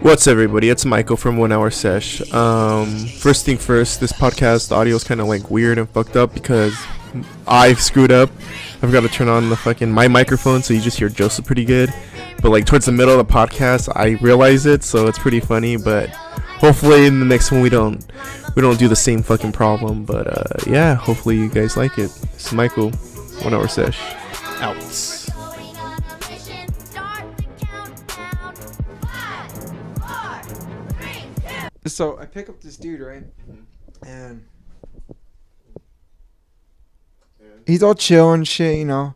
What's everybody? It's Michael from 1 Hour Sesh. First thing first, this podcast audio is kind of like weird and fucked up because I screwed up. I've got to turn on the fucking my microphone so you just hear Joseph pretty good. But like towards the middle of the podcast, I realize it, so it's pretty funny. But hopefully in the next one we don't do the same fucking problem. But yeah, hopefully you guys like it. It's Michael, 1 Hour Sesh, out. So I pick up this dude, right? And he's all chill and shit, you know.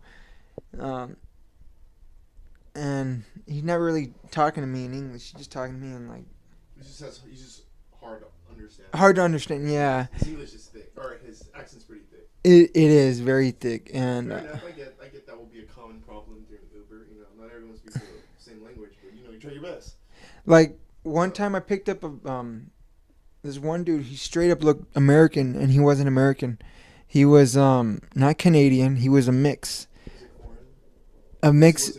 And he's not really talking to me in English. He's just talking to me in like. He's just hard to understand. Hard to understand, yeah. His English is thick, or his accent's pretty thick. It is very thick, and. Fair enough. I get that will be a common problem during Uber. You know, not everyone speaks the same language, but you know, you try your best. Like one time I picked up this one dude. He straight up looked American, and he wasn't American. He was not Canadian. He was a mix. A mix.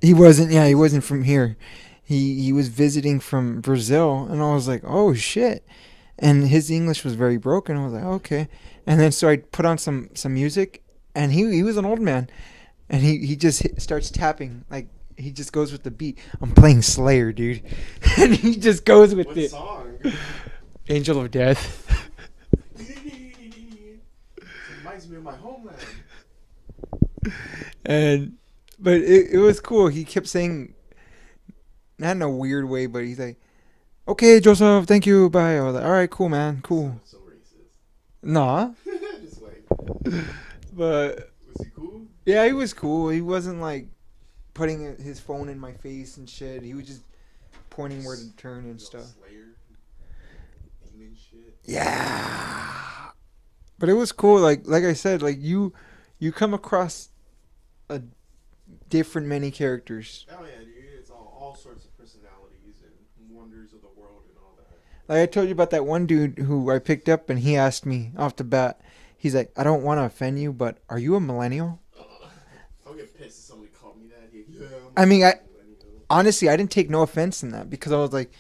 He wasn't. Yeah, he wasn't from here. He was visiting from Brazil, and I was like, oh shit. And his English was very broken. I was like, okay. And then so I put on some music, and he was an old man, and he just starts tapping like. He just goes with the beat. I'm playing Slayer, dude. And he just goes with it. What song? Angel of Death. It reminds me of my homeland. But it was cool. He kept saying, not in a weird way, but he's like, okay, Joseph, thank you, bye. I was like, all right, cool, man, cool. So racist. Nah. Just like. But. Was he cool? Yeah, he was cool. He wasn't like putting his phone in my face and shit. He was just pointing where to turn and stuff. Slayer, demon shit. Yeah. But it was cool. Like I said, like you come across a different many characters. Oh yeah, dude. It's all sorts of personalities and wonders of the world and all that. Like I told you about that one dude who I picked up, and he asked me off the bat. He's like, I don't want to offend you, but are you a millennial? I'll get pissed if somebody called me that. Yeah. I mean, honestly, I didn't take no offense in that because I was like,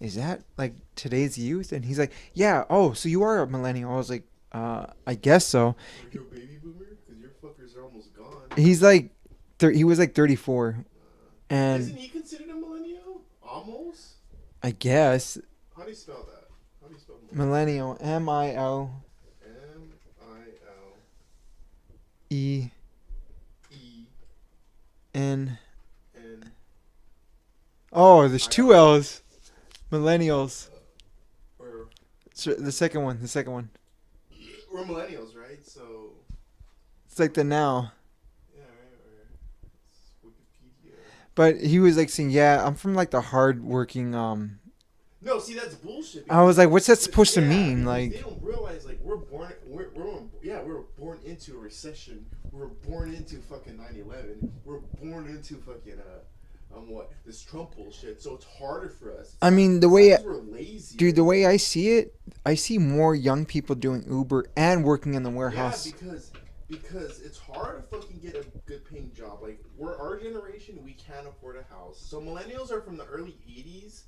is that like today's youth? And he's like, yeah. Oh, so you are a millennial? I was like, I guess so. Are you a baby boomer? Because your fuckers are almost gone. He's like, he was like 34, and isn't he considered a millennial? Almost. I guess. How do you spell that? How do you spell millennial? M-I-L. M-I-L. E. N. Oh, there's two L's. Millennials. So the second one. We're millennials, right? So. It's like the now. Yeah, right. It's Wikipedia. But he was like saying, yeah, I'm from like the hard-working. No, see, that's bullshit. I was like, what's that supposed to mean? Like. They don't realize, like, we're born into a recession. We were born into fucking 9/11. We're born into fucking this Trump bullshit. So it's harder for us. I mean, the way we're lazy, dude, the way I see it, I see more young people doing Uber and working in the warehouse. Yeah, because it's hard to fucking get a good paying job. Like, we're our generation, we can't afford a house. So millennials are from the early 80s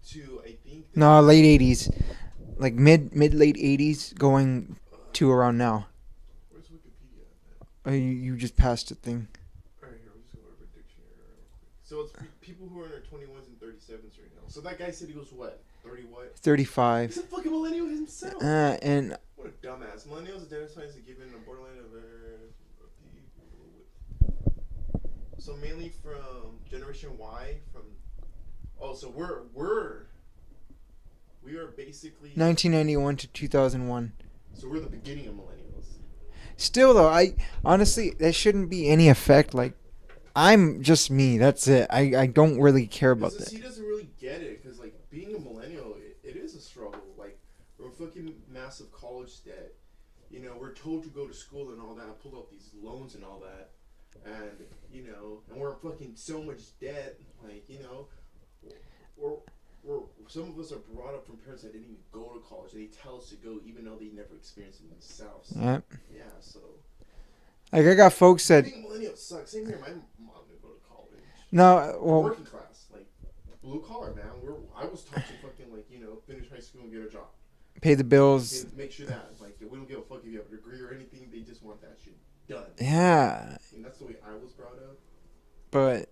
to I think. No, late 80s, like mid late 80s, going to around now. Where's Wikipedia at, Oh, you just passed the thing. Alright, here, we'll just go over a dictionary real quick. So it's people who are in their 21s and 37s right now. So that guy said he was what? 30 what? 35. He's a fucking millennial himself. And what a dumbass. Millennials identify as a given a borderline of so mainly from Generation Y, so we are basically 1991 to 2001. So we're the beginning of millennials. Still though, I honestly there shouldn't be any effect. Like, I'm just me. That's it. I don't really care about that. He doesn't really get it because like being a millennial, it is a struggle. Like, we're fucking massive college debt. You know, we're told to go to school and all that. I pulled out these loans and all that, and you know, and we're fucking so much debt. Like, you know, we're some of us are brought up from parents that didn't even go to college. They tell us to go even though they never experienced it themselves. Yep. Yeah. So. Like, I got folks that. Being millennial sucks. Same here. My mom didn't go to college. No, well. Working class, like blue collar, man. I was taught to fucking like finish high school and get a job. Pay the bills. Make sure that like we don't give a fuck if you have a degree or anything. They just want that shit done. Yeah. And that's the way I was brought up. But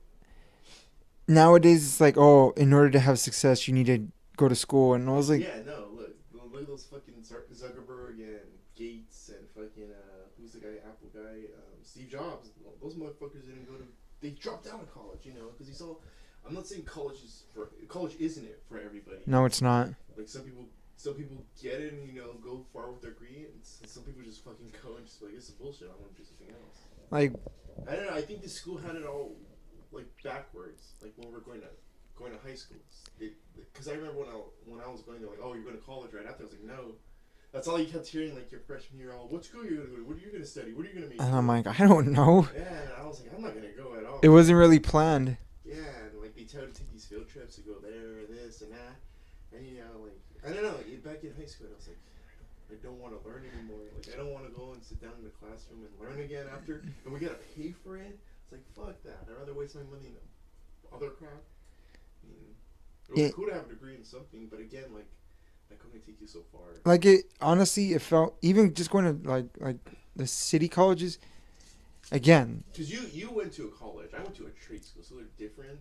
nowadays it's like, oh, in order to have success, you need to go to school. And I was like, yeah, no, look at those fucking Zuckerberg and Gates and fucking who's the guy, Apple guy, Steve Jobs. Those motherfuckers didn't go to. They dropped out of college, because he's all. I'm not saying college isn't it for everybody. no, it's not. Like some people get it and go far with their degree, and some people just fucking go and just like, it's bullshit. I want to do something else. Like, I don't know. I think the school had it all like backwards. Like when we're going to high school, because I remember when I was going to like, oh, you're going to college right after. I was like, no. That's all you kept hearing like your freshman year. Oh, what school are you going to go to? What are you going to study? What are you going to make? and I'm like, I don't know. Yeah, and I was like, I'm not going to go at all. It wasn't really planned. Yeah, and like they tell you to take these field trips to go there or this and that, and like I don't know. Back in high school, I was like, I don't want to learn anymore. Like I don't want to go and sit down in the classroom and learn again after, and we gotta pay for it. It's like fuck that. I'd rather waste my money in other crap. It was cool to have a degree in something, but again, like that can only take you so far. Like it honestly, it felt even just going to like the city colleges. Again, because you went to a college, I went to a trade school, so they're different.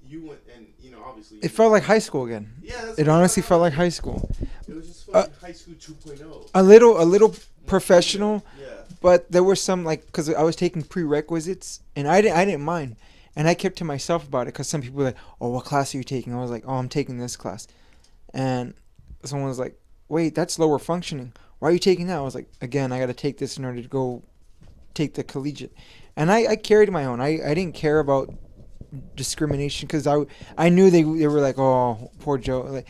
You went and obviously it felt like high school again. Yeah, it honestly felt like high school. It was just fucking high school 2.0. A little professional. Yeah. But there were some because I was taking prerequisites and I didn't mind, and I kept to myself about it because some people were like, oh, what class are you taking? I was like, oh, I'm taking this class, and someone was like, wait, that's lower functioning. Why are you taking that? I was like, again, I got to take this in order to go take the collegiate, and I carried my own. I didn't care about discrimination because I knew they were like, oh, poor Joe. Like,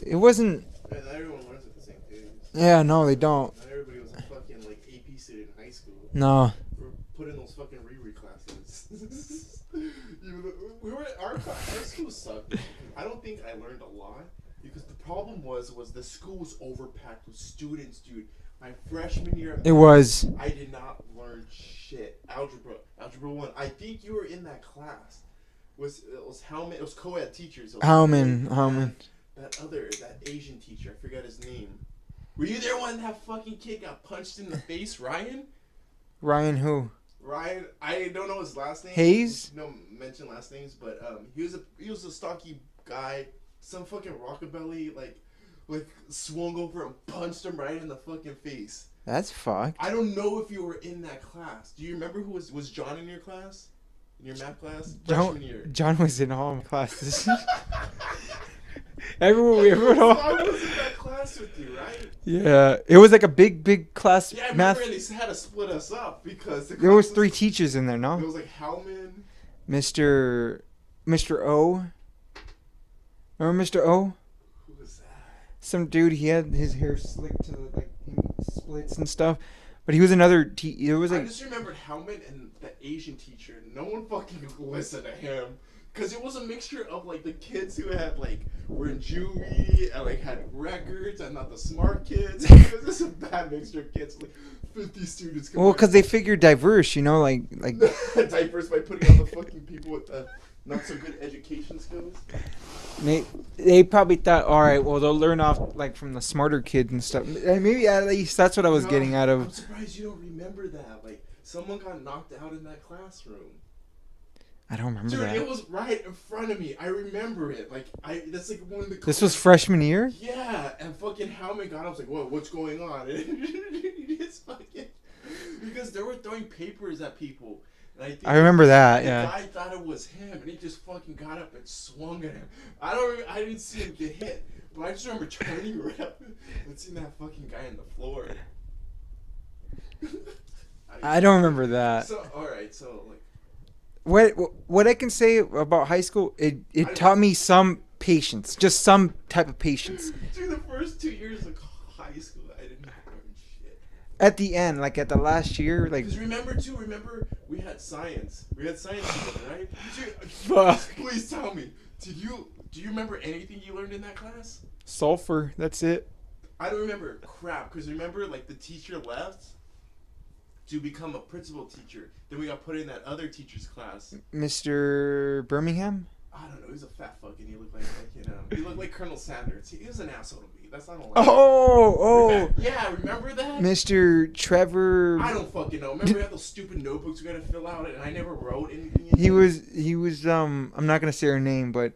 it wasn't. Man, not everyone learns at the same pace. Yeah, no, they don't. Not everybody was a fucking like AP student in high school. No. We were put in those fucking re classes. Our school sucked. I don't think I learned a lot because the problem was the school was overpacked with students, dude. My freshman year, It was. I did not learn shit. Algebra 1. I think you were in that class. It was Howman. It was co-ed teachers. Howman. That Asian teacher. I forgot his name. Were you there when that fucking kid got punched in the face, Ryan? Ryan who? Ryan, I don't know his last name. Hayes? No mention last names, but he was a stocky guy. Some fucking rockabilly like swung over and punched him right in the fucking face. That's fucked. I don't know if you were in that class. Do you remember who was John in your class? In your math class? Freshman year. John was in all my classes. everyone all. I was in that class with you, right? Yeah, it was like a big class. Yeah, I math. remember they had to split us up because There was 3 teachers in there, no? It was like Howman, Mr. O. Remember Mr. O? Who was that? Some dude. He had his hair slicked to splits and stuff. But he was another. It was like. I just remembered Howman and the Asian teacher. No one fucking listened to him. Because it was a mixture of like the kids who were in juvie and had records and not the smart kids. It was just a bad mixture of kids. 50 students. Well, because they figured diverse, like diverse by putting on the fucking people with the not so good education skills. They probably thought, all right, well they'll learn off from the smarter kids and stuff. And maybe at least that's what I was getting out of. I'm surprised you don't remember that. Someone got knocked out in that classroom. I don't remember Dude, that. it was right in front of me. I remember it. That's one of the. This was freshman year? Yeah, and fucking Howman got up. I was like, "Whoa, what's going on?" It's fucking because they were throwing papers at people. And I remember that. Yeah. The guy thought it was him, and he just fucking got up and swung at him. I didn't see him get hit, but I just remember turning around and seeing that fucking guy on the floor. I don't remember that. So all right, so what I can say about high school, it taught me some patience, just some type of patience. Dude, the first 2 years of high school, I didn't learn shit. At the end, at the last year, because remember we had science. We had science together, right? Fuck. Please tell me, do you remember anything you learned in that class? Sulfur. That's it. I don't remember crap because remember the teacher left to become a principal teacher. Then we got put in that other teacher's class. Mr. Birmingham? I don't know. He was a fat fucking. He looked like he looked like Colonel Sanders. He was an asshole to me. That's not a lie. Oh. Yeah, remember that? Mr. Trevor. I don't fucking know. Remember we had those stupid notebooks we had to fill out, and I never wrote anything. In He was. I'm not gonna say her name, but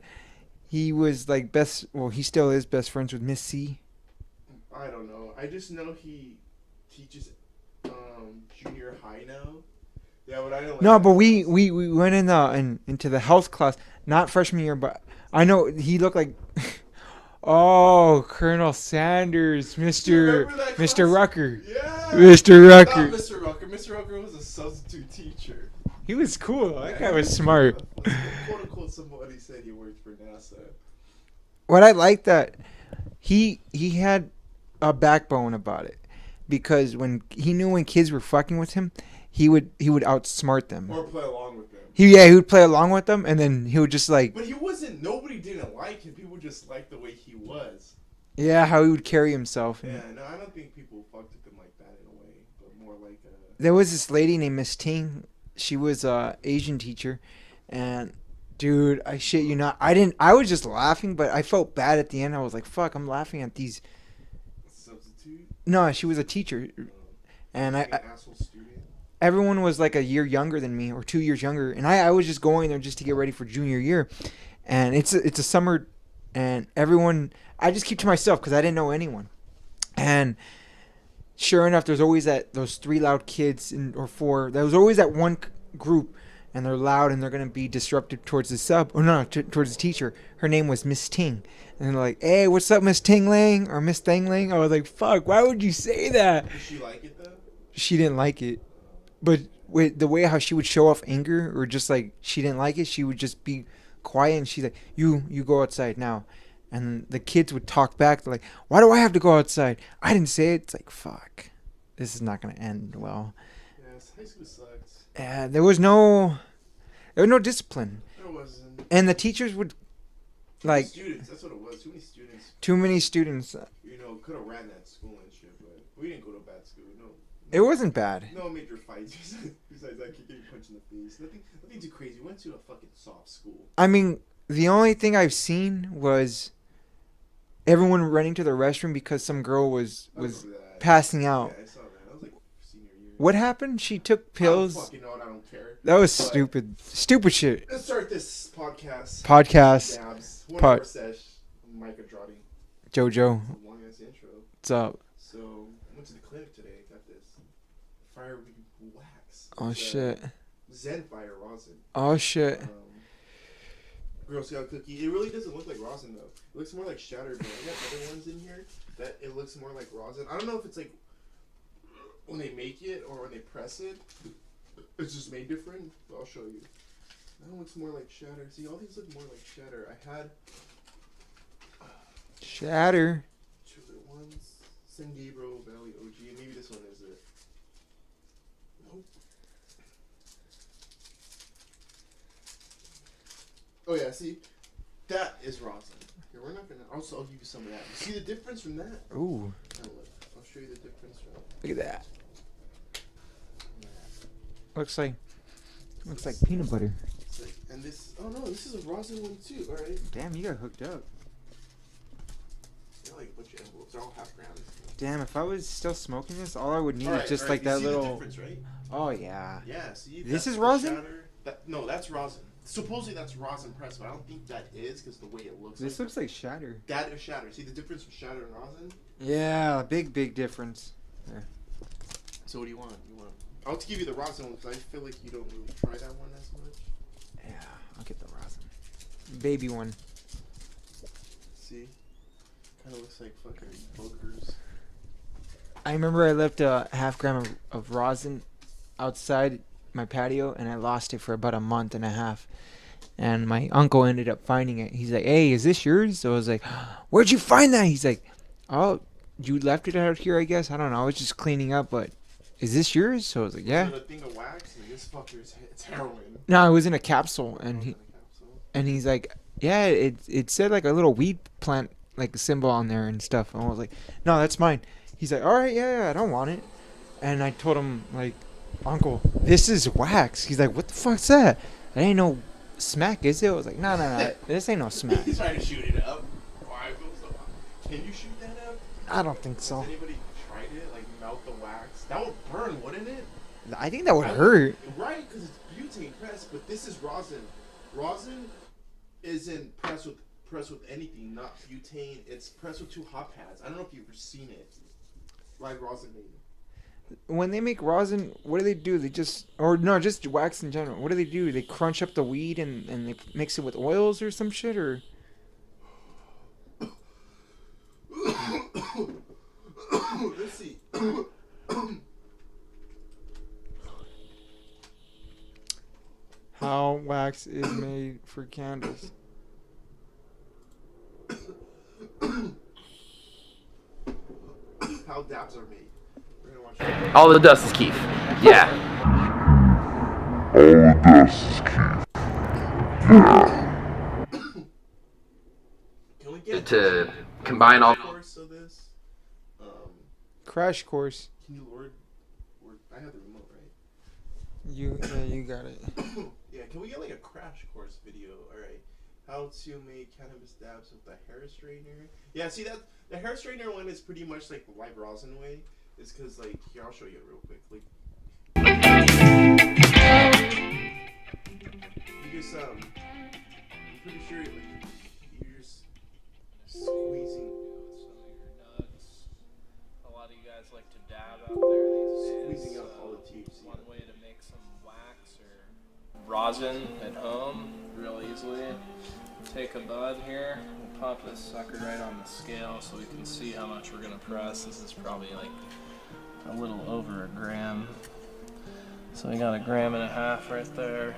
he was like best. Well, he still is best friends with Miss C. I don't know. I just know he teaches junior high now. Yeah, but I don't. No, but we went into the health class, not freshman year, but I know he looked like. Oh, Colonel Sanders, Mr. Rucker. Yeah. Mr. Rucker. Not Mr. Rucker. Mr. Rucker was a substitute teacher. He was cool. That guy was smart. Quote unquote, somebody said he worked for NASA. What I like that he had a backbone about it, because when he knew when kids were fucking with him, he would outsmart them. Or play along with them. He would play along with them, and then he would just like. But he wasn't. Nobody didn't like him. People just liked the way he was. Yeah, how he would carry himself. Yeah, no, I don't think people fucked with him like that in a way, but more like. There was this lady named Miss Ting. She was a Asian teacher, and dude, I shit you not, I was just laughing, but I felt bad at the end. I was like, fuck, I'm laughing at these. Substitute? No, she was a teacher, and like an asshole student. Everyone was like a year younger than me, or 2 years younger, and I was just going there just to get ready for junior year, and it's a summer, and everyone, I just keep to myself because I didn't know anyone, and sure enough, there's always those three loud kids or four. There was always that one group, and they're loud, and they're gonna be disruptive towards the towards the teacher. Her name was Miss Ting, and they're like, "Hey, what's up, Miss Tingling or Miss Thangling?" I was like, "Fuck, why would you say that?" Did she like it though? She didn't like it. But with the way how she would show off anger, or just like she didn't like it, she would just be quiet, and she's like, you go outside now. And the kids would talk back. They're like, why do I have to go outside? I didn't say it. It's like, fuck. This is not going to end well. Yes, high school sucks. There was no discipline. There wasn't. And the teachers would, like... Students, that's what it was. Too many students. Too many students. You know, could have ran that school and shit, but we didn't go to bad school. No. It wasn't bad. No major fights besides that kid getting punched in the face. Nothing too crazy. We went to a fucking soft school. I mean, the only thing I've seen was everyone running to the restroom because some girl was passing out. Yeah, I saw that. That was like senior year. What happened? She took pills. I don't fucking know, and I don't care. That was But stupid. Stupid shit. Let's start this podcast. Podcast. 1 hour sesh. Micah Drotty. Jojo. Long ass intro. What's up? So I went to the clinic today. Got this fire wax. Oh shit. Zen fire rosin. Oh shit. Girl Scout cookie. It really doesn't look like rosin though. It looks more like shattered. But I got other ones in here that it looks more like rosin. I don't know if it's like when they make it or when they press it. It's just made different. But I'll show you. That one looks more like shatter. See, all these look more like shatter. I had Shatter. two other ones. San Gabriel Valley OG. And maybe this one is it. Nope. Oh yeah, see, that is rosin. Here, we're not gonna. Also, I'll give you some of that. See the difference from that? Ooh. Oh, look. I'll show you the difference from. Look at that. Looks like peanut butter. And this. Oh no, this is a rosin one too. All right. Damn, you got hooked up. They're like a bunch of envelopes. They're all half grams. Damn, if I was still smoking this, all I would need Alright, is just alright, like you that see little. The difference, right? Oh yeah. Yeah. See. This is the rosin? shatter. No, that's rosin. Supposedly that's rosin press, but I don't think that is because the way it looks. This looks like shatter. That is shatter. See the difference from shatter and rosin? Yeah, big difference. Yeah. So what do you want? I'll give you the rosin one because I feel like you don't really try that one as much. Yeah, I'll get the rosin. Baby one. See? Kind of looks like fucking boogers. I remember I left a half gram of rosin outside my patio, and I lost it for about a month and a half. And my uncle ended up finding it. He's like, "Hey, is this yours?" So I was like, "Where'd you find that?" He's like, "Oh, you left it out here, I guess. I don't know. I was just cleaning up, but is this yours?" So I was like, "Yeah." A thing of wax, and this fucker's it's heroin. No, it was in a capsule, and he's like, "Yeah, it said like a little weed plant like a symbol on there and stuff." And I was like, "No, that's mine." He's like, "All right, yeah, I don't want it." And I told him like, "Uncle, this is wax." He's like, "What the fuck's that?" I didn't know smack, is it? I was like, no, this ain't no smack. He's trying to shoot it up. Why? Can you shoot that up? I don't think so. Has anybody tried it? Like melt the wax? That would burn, wouldn't it? I think that would hurt. Right, because it's butane pressed, but this is rosin. Rosin isn't pressed with anything, not butane. It's pressed with 2 hot pads. I don't know if you've ever seen it. Like rosin made. When they make rosin, what do they do? They just, or no, just wax in general. What do they do? They crunch up the weed and they mix it with oils or some shit, or? Let's see. How wax is made for candles. How dabs are made. We're gonna watch that. All the dust is Keith. Yeah. Can we get To combine all. course of this? Crash course. Can you Lord? I have the remote, right? You got it. Yeah, can we get like a crash course video? All right, how to make cannabis dabs with the hair straightener. Yeah, see that the hair straightener one is pretty much like the live rosin way. It's because like here, I'll show you it real quick. Like you just I'm pretty sure like you're just squeezing. A lot of you guys like to dab out there these days. Squeezing out all the THC. One way to make some wax or rosin at home real easily. Take a bud here. We'll pop this sucker right on the scale so we can see how much we're gonna press. This is probably like a little over a gram. So we got 1.5 grams right there.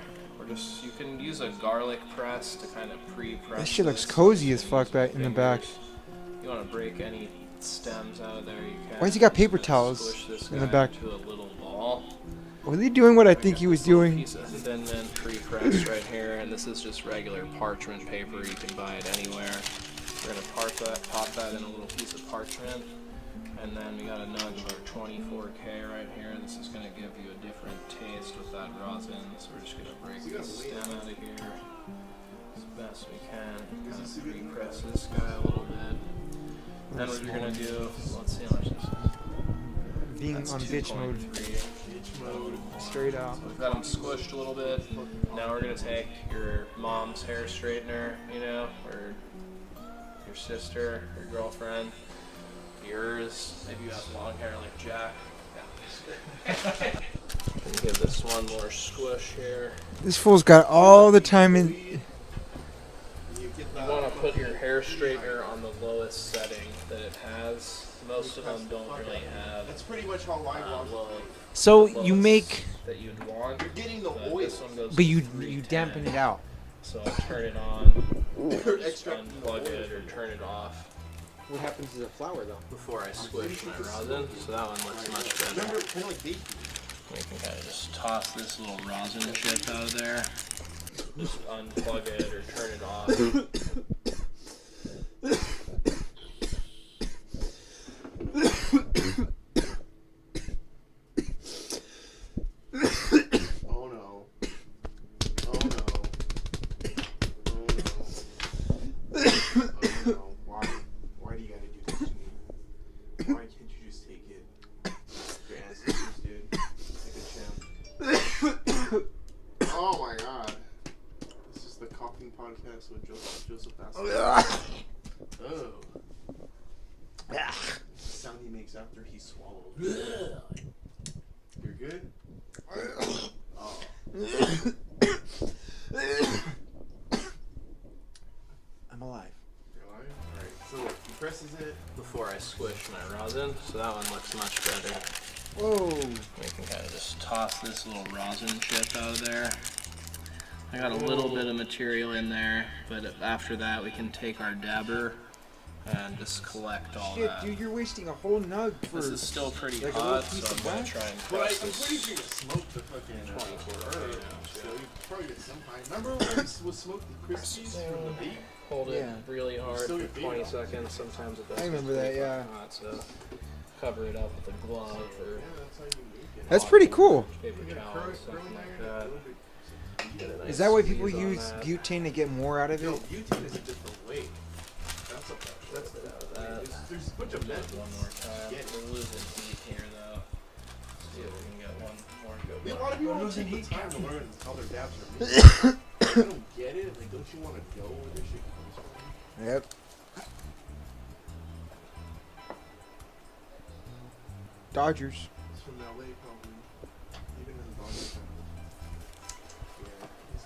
You can use a garlic press to kind of pre-press. That shit looks this cozy as with fuck your back in the back. fingers. You want to break any stems out of there, you can. Why's he got paper Just towels squish this in the guy back? into a little ball. Was he doing what I think he was doing? Piece of thin mint pre-press right here, and this is just regular parchment paper. You can buy it anywhere. We're gonna pop that in a little piece of parchment, and then we got a nug of our 24K right here. This is gonna give you a different taste with that rosin. So we're just gonna break this stem out of here as best we can. Kind of pre-press this guy a little bit. Then what you're gonna do? Let's see how much this is. Being That's on bitch mode. 2.3. Straight out. We've got them squished a little bit. Now we're gonna take your mom's hair straightener, or your sister, your girlfriend, yours. Maybe you have long hair like Jack. Yeah. And give this one more squish here. This fool's got all the time in. You want to put your hair straightener on the lowest setting that it has. Most of them don't really have. That's pretty much how live rosin. So you make, that you'd want. You're getting the But oil. this one goes but to you 310. dampen it out. So turn it on, just Extracting the unplug oil. it or turn it off What happens to the flour though? before I squish my rosin. So that one looks much better. Remember, kind of like baking. We can kind of just toss this little rosin chip out of there. Just unplug it or turn it off. Oh no. Oh no. Oh no. Oh no. Why? Why do you gotta do this to me? Why can't you just take it? Your ancestors, dude. Like a champ. Oh my god. This is the coughing podcast with Joseph Bassett. Oh. The sound he makes after he swallows. You're good? Oh. I'm alive. You're alive? Alright, so look, he presses it. Before I squish my rosin, so that one looks much better. Whoa. We can kind of just toss this little rosin chip out of there. I got a little bit of material in there, but after that we can take our dabber and just collect all Shit, that. dude, you're wasting a whole nug for. This is still pretty like a hot, little piece so of I'm going wax? to try and But press I'm pretty sure this. you smoked the fucking 24 herb, right now, so yeah. you probably get some high. Remember when we smoked the crispies from the vape? Hold it Yeah. really hard Still for get 20 beat. seconds. Sometimes it does. I remember get that, pretty yeah. fucking hot, so cover it up with a glove or Yeah, that's how you make it. That's pretty cool. paper You gotta towel curl or it, something curl like there, that. a little bit. Get a nice Is that why people squeeze on use that. butane to get more out of No, it? butane is a different way. That's a that's Get out of the that. there's a bunch of methods. One more time. Get it. We're losing heat here though. See if we can get one more good A one. lot of people We're don't losing take the heat. time to learn how their dabs are made. I don't get it. Like, don't you want to know where this shit comes from? Yep. Dodgers. It's from LA, probably. Even in the Dodgers fans.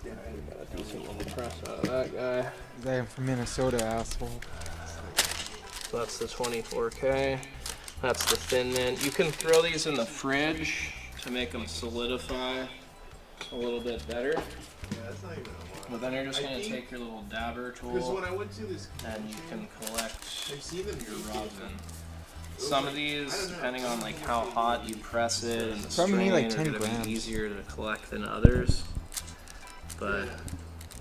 Yeah, he's Got a decent little press out of that guy. They're from Minnesota, asshole. So that's the 24K. That's the Thin Mint. You can throw these in the fridge to make them solidify a little bit better. Yeah, that's not even a lot. But then you're just I going to think- take your little dabber Because tool when I went to this and you can collect I've seen them your make it. rosin. Some of these, depending on like how hot you press it and the Probably need, like, strain, 10 are going to grams. be easier to collect than others. But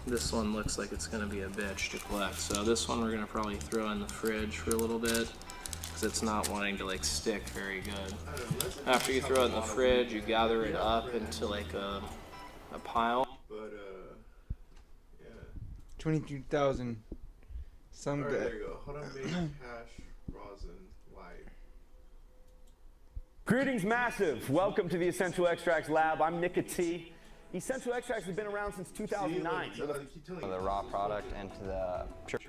this one looks like it's going to be a bitch to collect. So this one we're going to probably throw in the fridge for a little bit because it's not wanting to like stick very good. After you throw it in the fridge, you gather it up into like a pile. But, yeah. 22,000. Some Alright, there good. you go. Hold on, make hash rosin light. Greetings, Massive. Welcome to the Essential Extracts Lab. I'm Nick T. Essential Extracts has been around since 2009. See, like, I keep telling you. The raw product into the pure.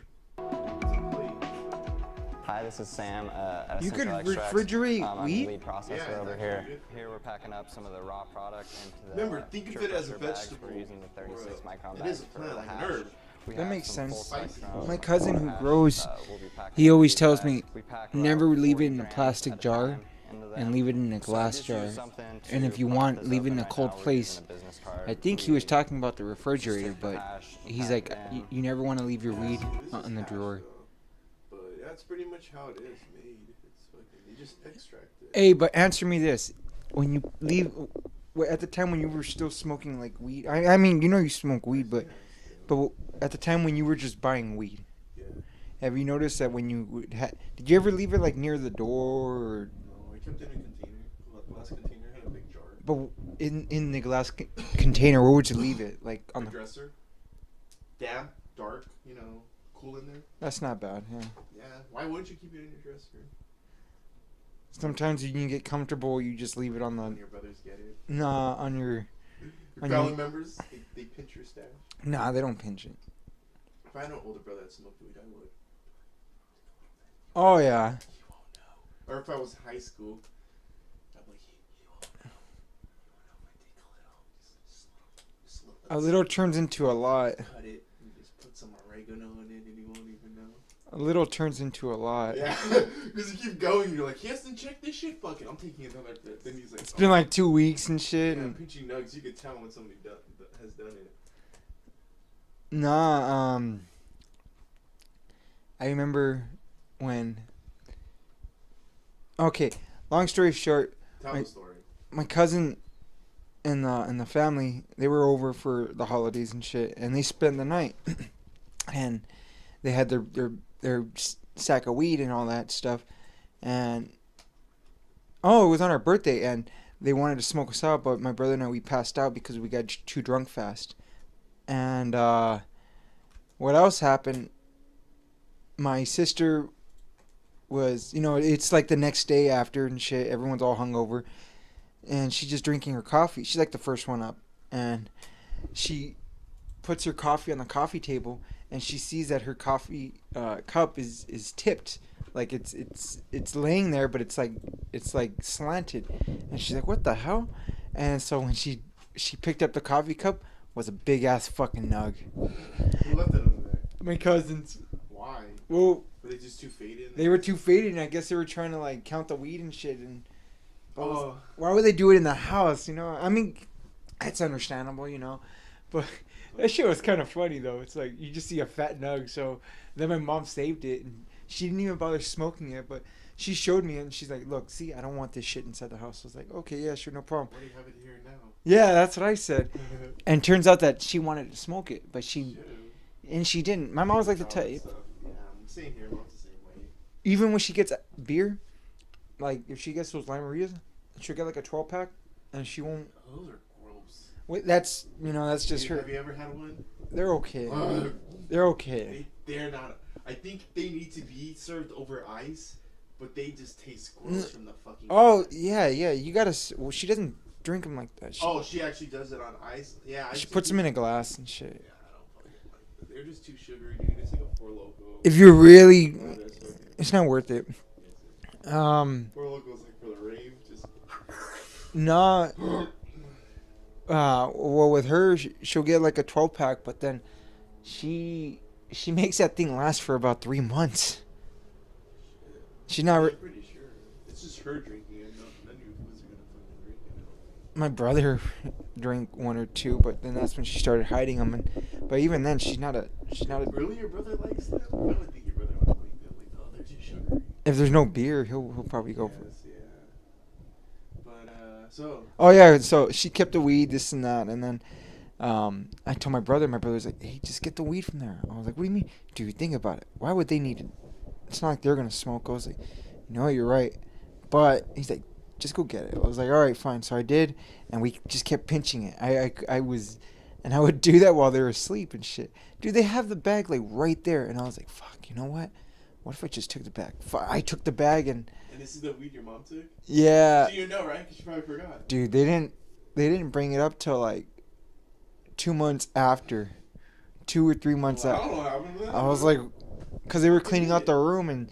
Hi, this is Sam at You could Essential Extracts. refrigerate I'm wheat? the lead processor Yeah, over it's here. actually good. Here we're packing up some of the raw product into the Remember, think of pure it as a pressure bags. vegetable. We're using the 36 micron It bags is a for plant, the like an hash. herb. We That have makes some full sense. spectrum My cousin who hash, grows, we'll be packing he up always these tells bags. me, We pack never about leave it 40 in a grams plastic at a jar time into them. and leave it in a So I glass just jar. use something And if to you pop want, this leave it open in a right cold now. We're place. using a business card. I think he was We talking about the refrigerator, stick the but hash, he's pack like, it in. you never want to leave your weed This in the is hash, drawer. though. But that's pretty much how it is made. It's fucking, you just extract it. Hey, but answer me this: when you leave, at the time when you were still smoking like weed, I mean, you know you smoke weed, but at the time when you were just buying weed, Yeah. have you noticed that when you did you ever leave it like near the door, or, No, I kept it in a container. The last container had a big jar. but in the glass container, where would you leave it? Like on The the? dresser. Damp, dark, you know, cool in there. That's not bad. Yeah. Yeah. Why wouldn't you keep it in your dresser? Sometimes you can get comfortable. You just leave it on When the your brothers get it. nah on your Your On family your- members, they pinch your stash. nah. They don't pinch it. If I had an older brother that smoked weed, I would. Oh yeah. He won't know. Or if I was high school, I'm like, he won't know. He won't know if I take a little. A little turns into a lot. Cut it and just put some oregano in it and he won't even know. A little turns into a lot. Yeah, because you keep going, you're like, he hasn't checked this shit. Fuck it, I'm taking another bit. Then he's like, It's been like 2 weeks and shit. yeah, And pinching nugs. You could tell when somebody has done it. nah, I remember when. Okay, long story short, Tell I- the story. my cousin and the family, they were over for the holidays and shit, and they spent the night, and they had their sack of weed and all that stuff, and it was on our birthday, and they wanted to smoke us out, but my brother and I, we passed out because we got too drunk fast, and what else happened? My sister was, it's like the next day after and shit. Everyone's all hungover, and she's just drinking her coffee. She's like the first one up, and she puts her coffee on the coffee table, and she sees that her coffee cup is tipped, like it's laying there, but it's like slanted, and she's like, "What the hell?" And so when she picked up the coffee cup, was a big ass fucking nug. Who left it under there? My cousins. Why? Well, Were they just too faded? they were too faded, and I guess they were trying to like count the weed and shit. And Oh. why would they do it in the house? I mean, it's understandable, but that shit was kind of funny though. It's like you just see a fat nug. So then my mom saved it, and she didn't even bother smoking it, but she showed me, and she's like, "Look, see, I don't want this shit inside the house." I was like, "Okay, yeah, sure, no problem." Why do you have it here now? Yeah, that's what I said. And turns out that she wanted to smoke it, but she didn't. My mom's like the type. Yeah, I'm same here. Mom's the same way. Even when she gets beer, like if she gets those Limeritas, she'll get like a 12-pack, and she won't. Those are gross. Wait, that's that's just her. Have you ever had one? They're okay. They're okay. They're not. I think they need to be served over ice, but they just taste gross from the fucking. Oh yeah. You gotta. Well, she doesn't drink them like that. She actually does it on ice. Yeah. She puts them in a glass and shit. Yeah, I don't fucking like them. They're just too sugary, dude. It's like a Four Loko. If you're really, it's not worth it. Four Loko's like for the rave, just. No. Well, with her, she'll get like a 12-pack, but then she makes that thing last for about 3 months. She's not. I'm pretty sure it's just her drinking it. None of your boys are gonna fucking drink it. My brother drank 1 or 2, but then that's when she started hiding them. But even then, she's not a. Really, your brother likes them? I would think your brother would like them. Like, oh, they're too sugary. If there's no beer, he'll probably go for it. Yeah. But so. Oh yeah, so she kept the weed, this and that, and then I told my brother. My brother's like, "Hey, just get the weed from there." I was like, "What do you mean, dude? Think about it. Why would they need it? It's not like they're gonna smoke." I was like, "You know, you're right," but he's like, "Just go get it." I was like, "All right, fine." So I did, and we just kept pinching it. I would do that while they were asleep and shit. Dude, they have the bag like right there, and I was like, "Fuck, you know what? What if I just took the bag?" I took the bag and. And this is the weed your mom took? Yeah. So you know, right? Because you probably forgot. Dude, they didn't bring it up till like 2 months after, 2 or 3 months I after. don't know what happened to that. I was like, because they were cleaning out the room and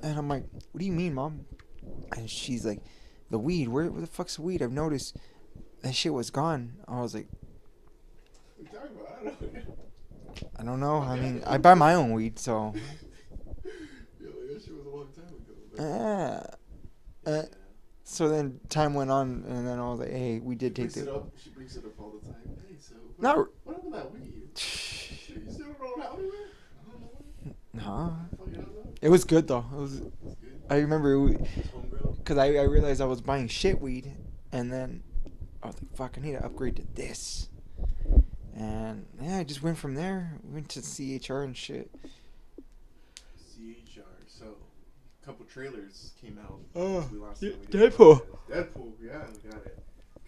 and I'm like, "What do you mean, Mom?" And she's like, "The weed. Where the fuck's the weed? I've noticed that shit was gone." I was like, What are you talking about? I don't know. "I don't know. I mean, I buy my own weed, so." Yeah, like that shit was a long time ago. So then time went on, and then I was like, "Hey, we did take She the." brings it up all the time. Hey, so No. what happened to that weed? You still don't know how to wear? I don't know. Nah. Fucking don't know. It was good though. It was. It's good. I remember It's homegrown. because I realized I was buying shit weed, and then I was like, "Fuck, I need to upgrade to this." And yeah, I just went from there. Went to CHR and shit. CHR. So, a couple trailers came out. Oh, since we last yeah, time we did Deadpool. Deadpool. Yeah, we got it.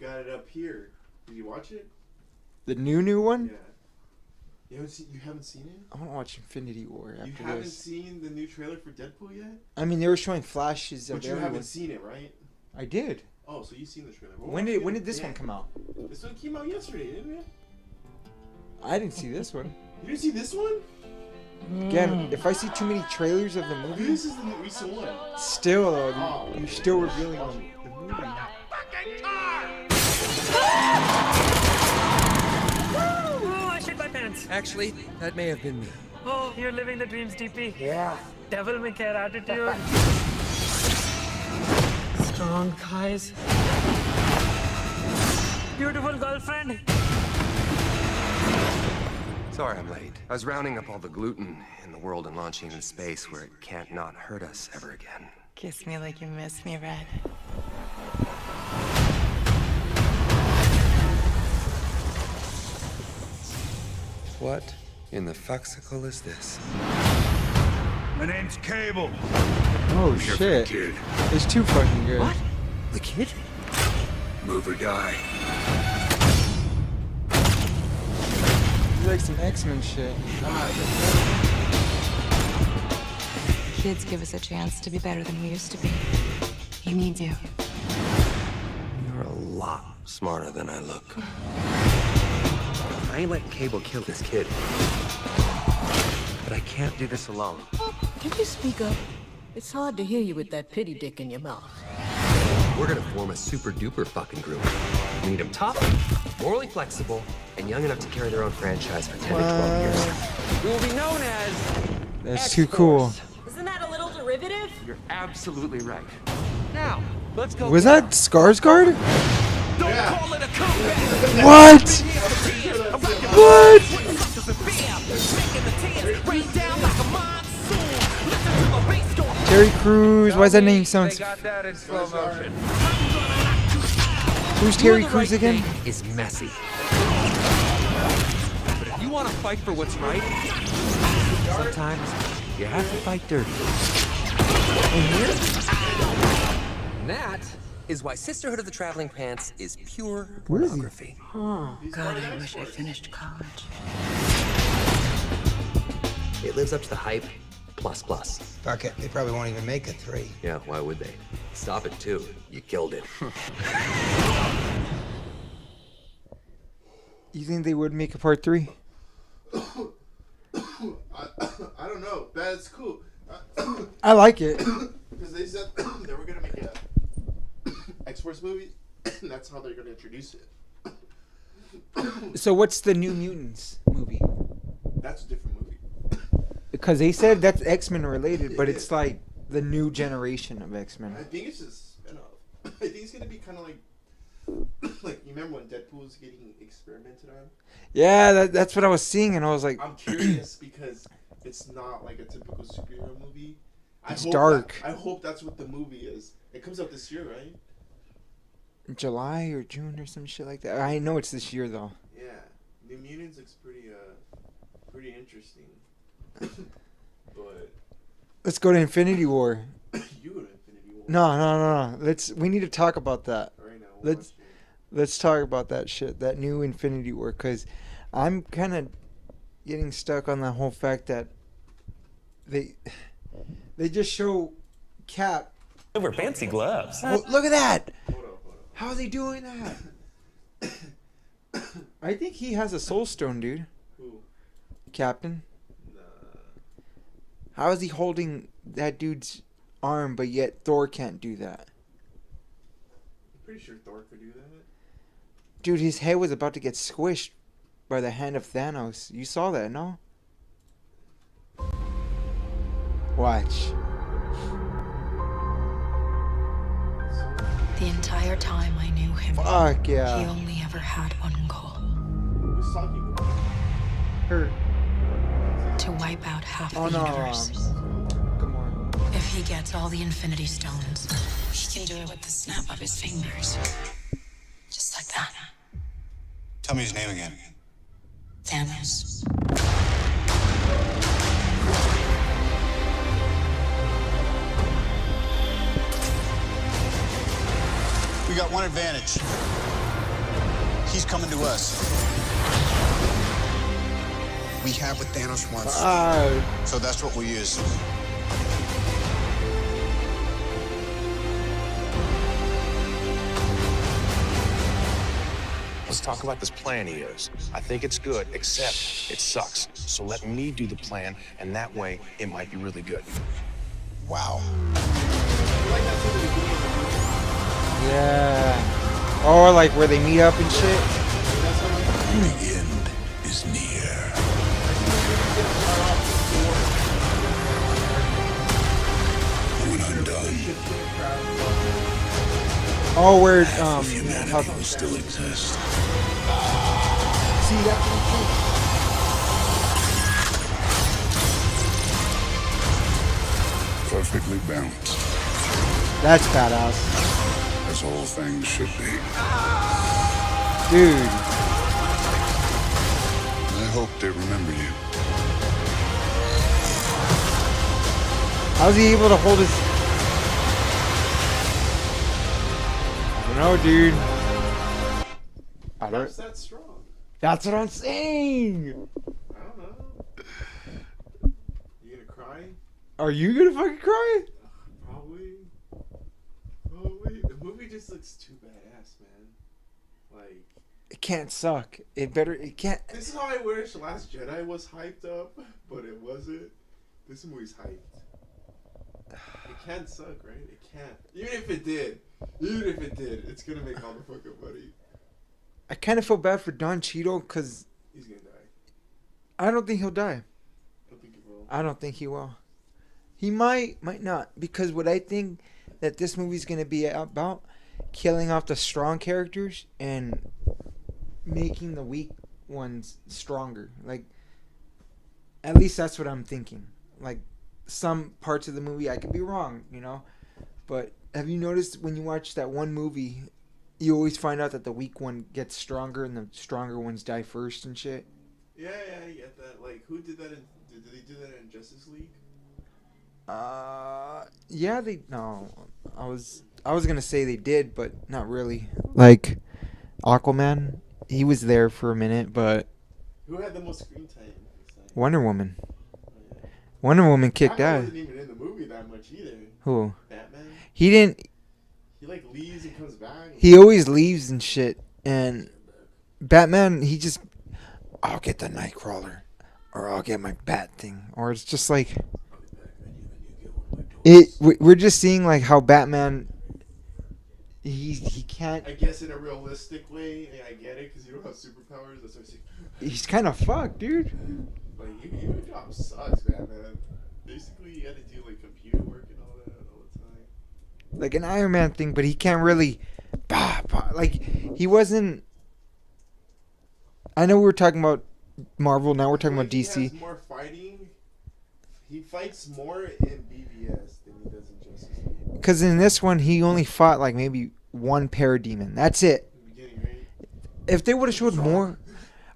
Got it up here. Did you watch it? The new one. Yeah. You haven't seen it? I want to watch Infinity War after You haven't this. seen the new trailer for Deadpool yet? I mean, they were showing flashes of But you everyone. haven't seen it, right? I did. Oh, so you've seen the trailer. Well, When watch did it this one again. come out? This one came out yesterday, didn't it? I didn't see this one. You didn't see this one? Again, if I see too many trailers of the Dude, movie, this is the recent one. still though, Oh. you're still revealing the movie. Oh, I shit my pants. Actually, that may have been me. Oh, you're living the dreams, DP. Yeah. Devil may care attitude. Strong thighs. Beautiful girlfriend. Sorry I'm late. I was rounding up all the gluten in the world and launching into space where it can't not hurt us ever again. Kiss me like you miss me, Red. What in the fuxicle is this? My name's Cable. Oh shit! Kid, It's too fucking good. What? The kid? move or die. It's like some X-Men shit. Kids give us a chance to be better than we used to be. He needs you. You're a lot smarter than I look. I ain't letting Cable kill this kid. But I can't do this alone. Can you speak up? It's hard to hear you with that pity dick in your mouth. We're gonna form a super duper fucking group. We need them tough, morally flexible, and young enough to carry their own franchise for 10 to 12 years. We will be known as... That's too cool. Isn't that a little derivative? You're absolutely right. Now, let's go. Was that Skarsgård? Don't call it a comeback. What? What? Terry Crews. Why does that name sound? got that in slow motion. Who's Terry Crews again? Is messy. But if you want to fight for what's right, sometimes you have to fight dirty. And that is why Sisterhood of the Traveling Pants is pure Where is he? pornography. Oh, God, I wish I finished college. It lives up to the hype, plus. Fuck it, they probably won't even make a 3. Yeah, why would they? Stop it too. You killed it. You think they would make a part 3? I don't know. That's cool. I like it. Because they said they were gonna make a X-Force movie, and that's how they're gonna introduce it. So what's the New Mutants movie? That's a different movie. Because they said that's X-Men related, but it's like the new generation of X-Men. I think it's just spin-off. I think it's gonna be kind of like you remember when Deadpool was getting experimented on? Yeah, that's what I was seeing, and I was like, I'm curious because it's not like a typical superhero movie. It's dark. I hope that's what the movie is. It comes out this year, right? July or June or some shit like that. I know it's this year though. Yeah, New Mutants looks pretty interesting. But Let's go to Infinity War. you go to Infinity War. No. We need to talk about that. Right now, Let's talk about that shit, that new Infinity War, because I'm kind of getting stuck on the whole fact that they just show Cap. Over fancy gloves. Oh, look at that! How are they doing that? I think he has a soul stone, dude. Who? Captain. Nah. How is he holding that dude's arm, but yet Thor can't do that? I'm pretty sure Thor could do that. Dude, his head was about to get squished by the hand of Thanos. You saw that, no? Watch. The entire time I knew him, Fuck he yeah. only ever had one goal. Who's talking about? Her. To wipe out half Oh the no. universe. Come on. If he gets all the Infinity Stones, he can do it with the snap of his fingers. Just like that. Tell me his name again. Thanos. We got one advantage. He's coming to us. We have what Thanos wants. So that's what we use. Let's talk about this plan he is. I think it's good, except it sucks. So let me do the plan, and that way it might be really good. Wow. Yeah. Or like where they meet up and shit. The end is near. When I'm done, Oh, where half of humanity will still exist. See that? Perfectly balanced, That's badass, as all things should be. dude. I hope they remember you. How's he able to hold his? I don't know, dude. I don't. How's that strong? That's what I'm saying. I don't know. You gonna cry? Are you gonna fucking cry? Probably. The movie just looks too badass, man. Like, It can't suck. It better. It can't. this is how I wish Last Jedi was hyped up, but it wasn't. This movie's hyped. It can't suck, right? It can't. Even if it did, it's gonna make all the fucking money. I kind of feel bad for Don Cheadle because He's gonna die. I don't think he'll die. I don't think he will. I don't think he will. He might not, because what I think that this movie's gonna be about, killing off the strong characters and making the weak ones stronger. Like, at least that's what I'm thinking. Like, some parts of the movie, I could be wrong, you know, but have you noticed when you watch that one movie, you always find out that the weak one gets stronger and the stronger ones die first and shit? Yeah, I get that. Like, who did that? Did they do that in Justice League? Yeah, I I was gonna say they did, but not really. Like Aquaman, he was there for a minute, but Who had the most screen time? Wonder Woman. Wonder Woman kicked Batman ass. wasn't even in the movie that much either. Who? Batman. He didn't. He like leaves and comes back. He always leaves and shit. And Batman, he just, I'll get the Nightcrawler, or I'll get my Bat thing, or it's just like, we're just seeing like how Batman, he can't. I guess in a realistic way, I get it because you don't have superpowers. That's what I'm saying. He's kind of fucked, dude. Like your job sucks, Batman. Basically, you had to do like computer work and all that all the time. Like an Iron Man thing, but he can't really, like he wasn't. I know we were talking about Marvel. Now we're talking about DC. He has more fighting. He fights more in BVS than he does in Justice League. Because in this one, he only fought like maybe one parademon. That's it. If they would have showed more,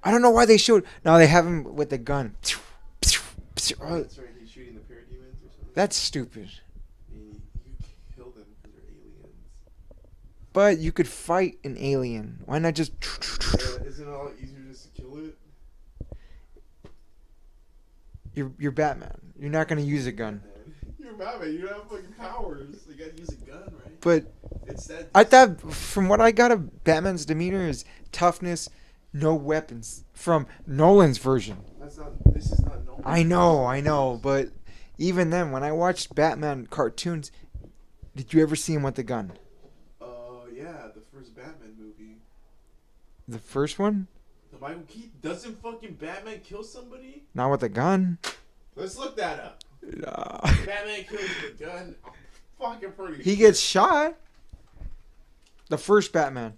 I don't know why they showed. No, they have him with the gun. That's right. He's shooting the parademons or something. That's stupid. You kill them because they're aliens. But you could fight an alien. Why not just? Isn't it a lot easier just to kill it? You're Batman. You're not gonna use a gun. You're Batman. You don't have fucking powers. You gotta use a gun, right? But It's that. I thought, from what I got of Batman's demeanor, is toughness, no weapons. From Nolan's version. This is not Nolan. I know, but even then, when I watched Batman cartoons, did you ever see him with the gun? Yeah, the first Batman movie. The first one? The Michael Keaton doesn't fucking Batman kill somebody? Not with a gun. Let's look that up. Nah. Batman kills with a gun. I'm fucking pretty He sure. gets shot. The first Batman.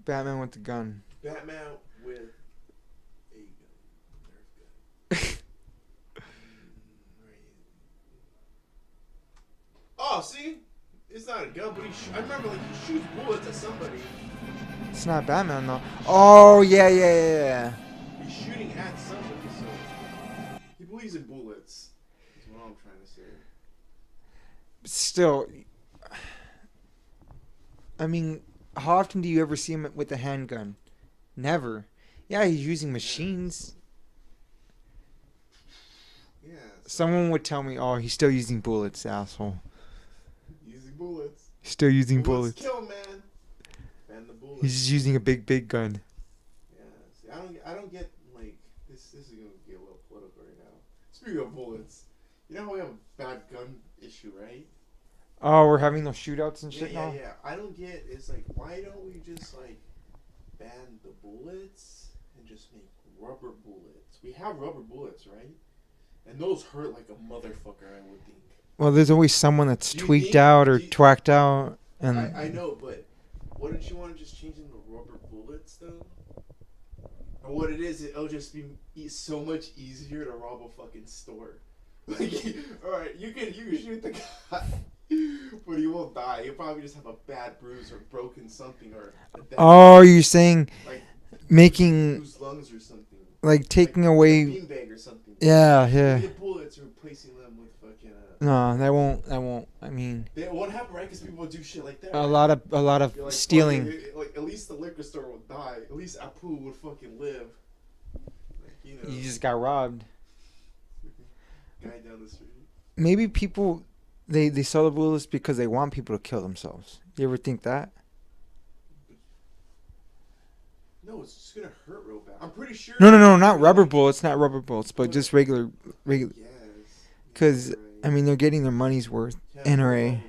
Batman with the gun. Batman with a gun. Oh, see? It's not a gun, but I remember like he shoots bullets at somebody. It's not Batman though. Oh yeah. He's shooting at somebody, so he believes in bullets. That's what I'm trying to say. Still, I mean, how often do you ever see him with a handgun? Never. Yeah, he's using machines. Yeah. Someone would tell me, "Oh, he's still using bullets, asshole." Using bullets. Still using bullets. Kill, man. And the bullets. He's just using a big gun. Yeah. See, I don't get like this. This is gonna be a little political right now. Speaking of bullets, you know how we have a bad gun issue, right? Oh, we're having those shootouts and shit now? Yeah. I don't get. It's like, why don't we just like ban the bullets and just make rubber bullets? We have rubber bullets, right? And those hurt like a motherfucker, I would think. Well, there's always someone that's Do you tweaked think- out or do you- twacked out. And I know, but wouldn't you want to just change them to rubber bullets, though? And what it is, it'll just be so much easier to rob a fucking store. Like, alright, you can shoot the guy, but he won't die. He'll probably just have a bad bruise or broken something or. Oh, you're saying like making lose lungs or something. like taking like away. A beanbag or something. Yeah. Get bullets or replacing them with fucking. No, that won't. I mean, It won't happen, right? Because people will do shit like that. a right? lot of You're like, stealing. Like at least the liquor store will die. At least Apu would fucking live. Like, you know. You just got robbed. Guy down the street. Maybe people they sell the bullets because they want people to kill themselves. You ever think that? No, it's just gonna hurt real bad. I'm pretty sure. No, not rubber bullets, but just regular. Because I mean, they're getting their money's worth. NRA.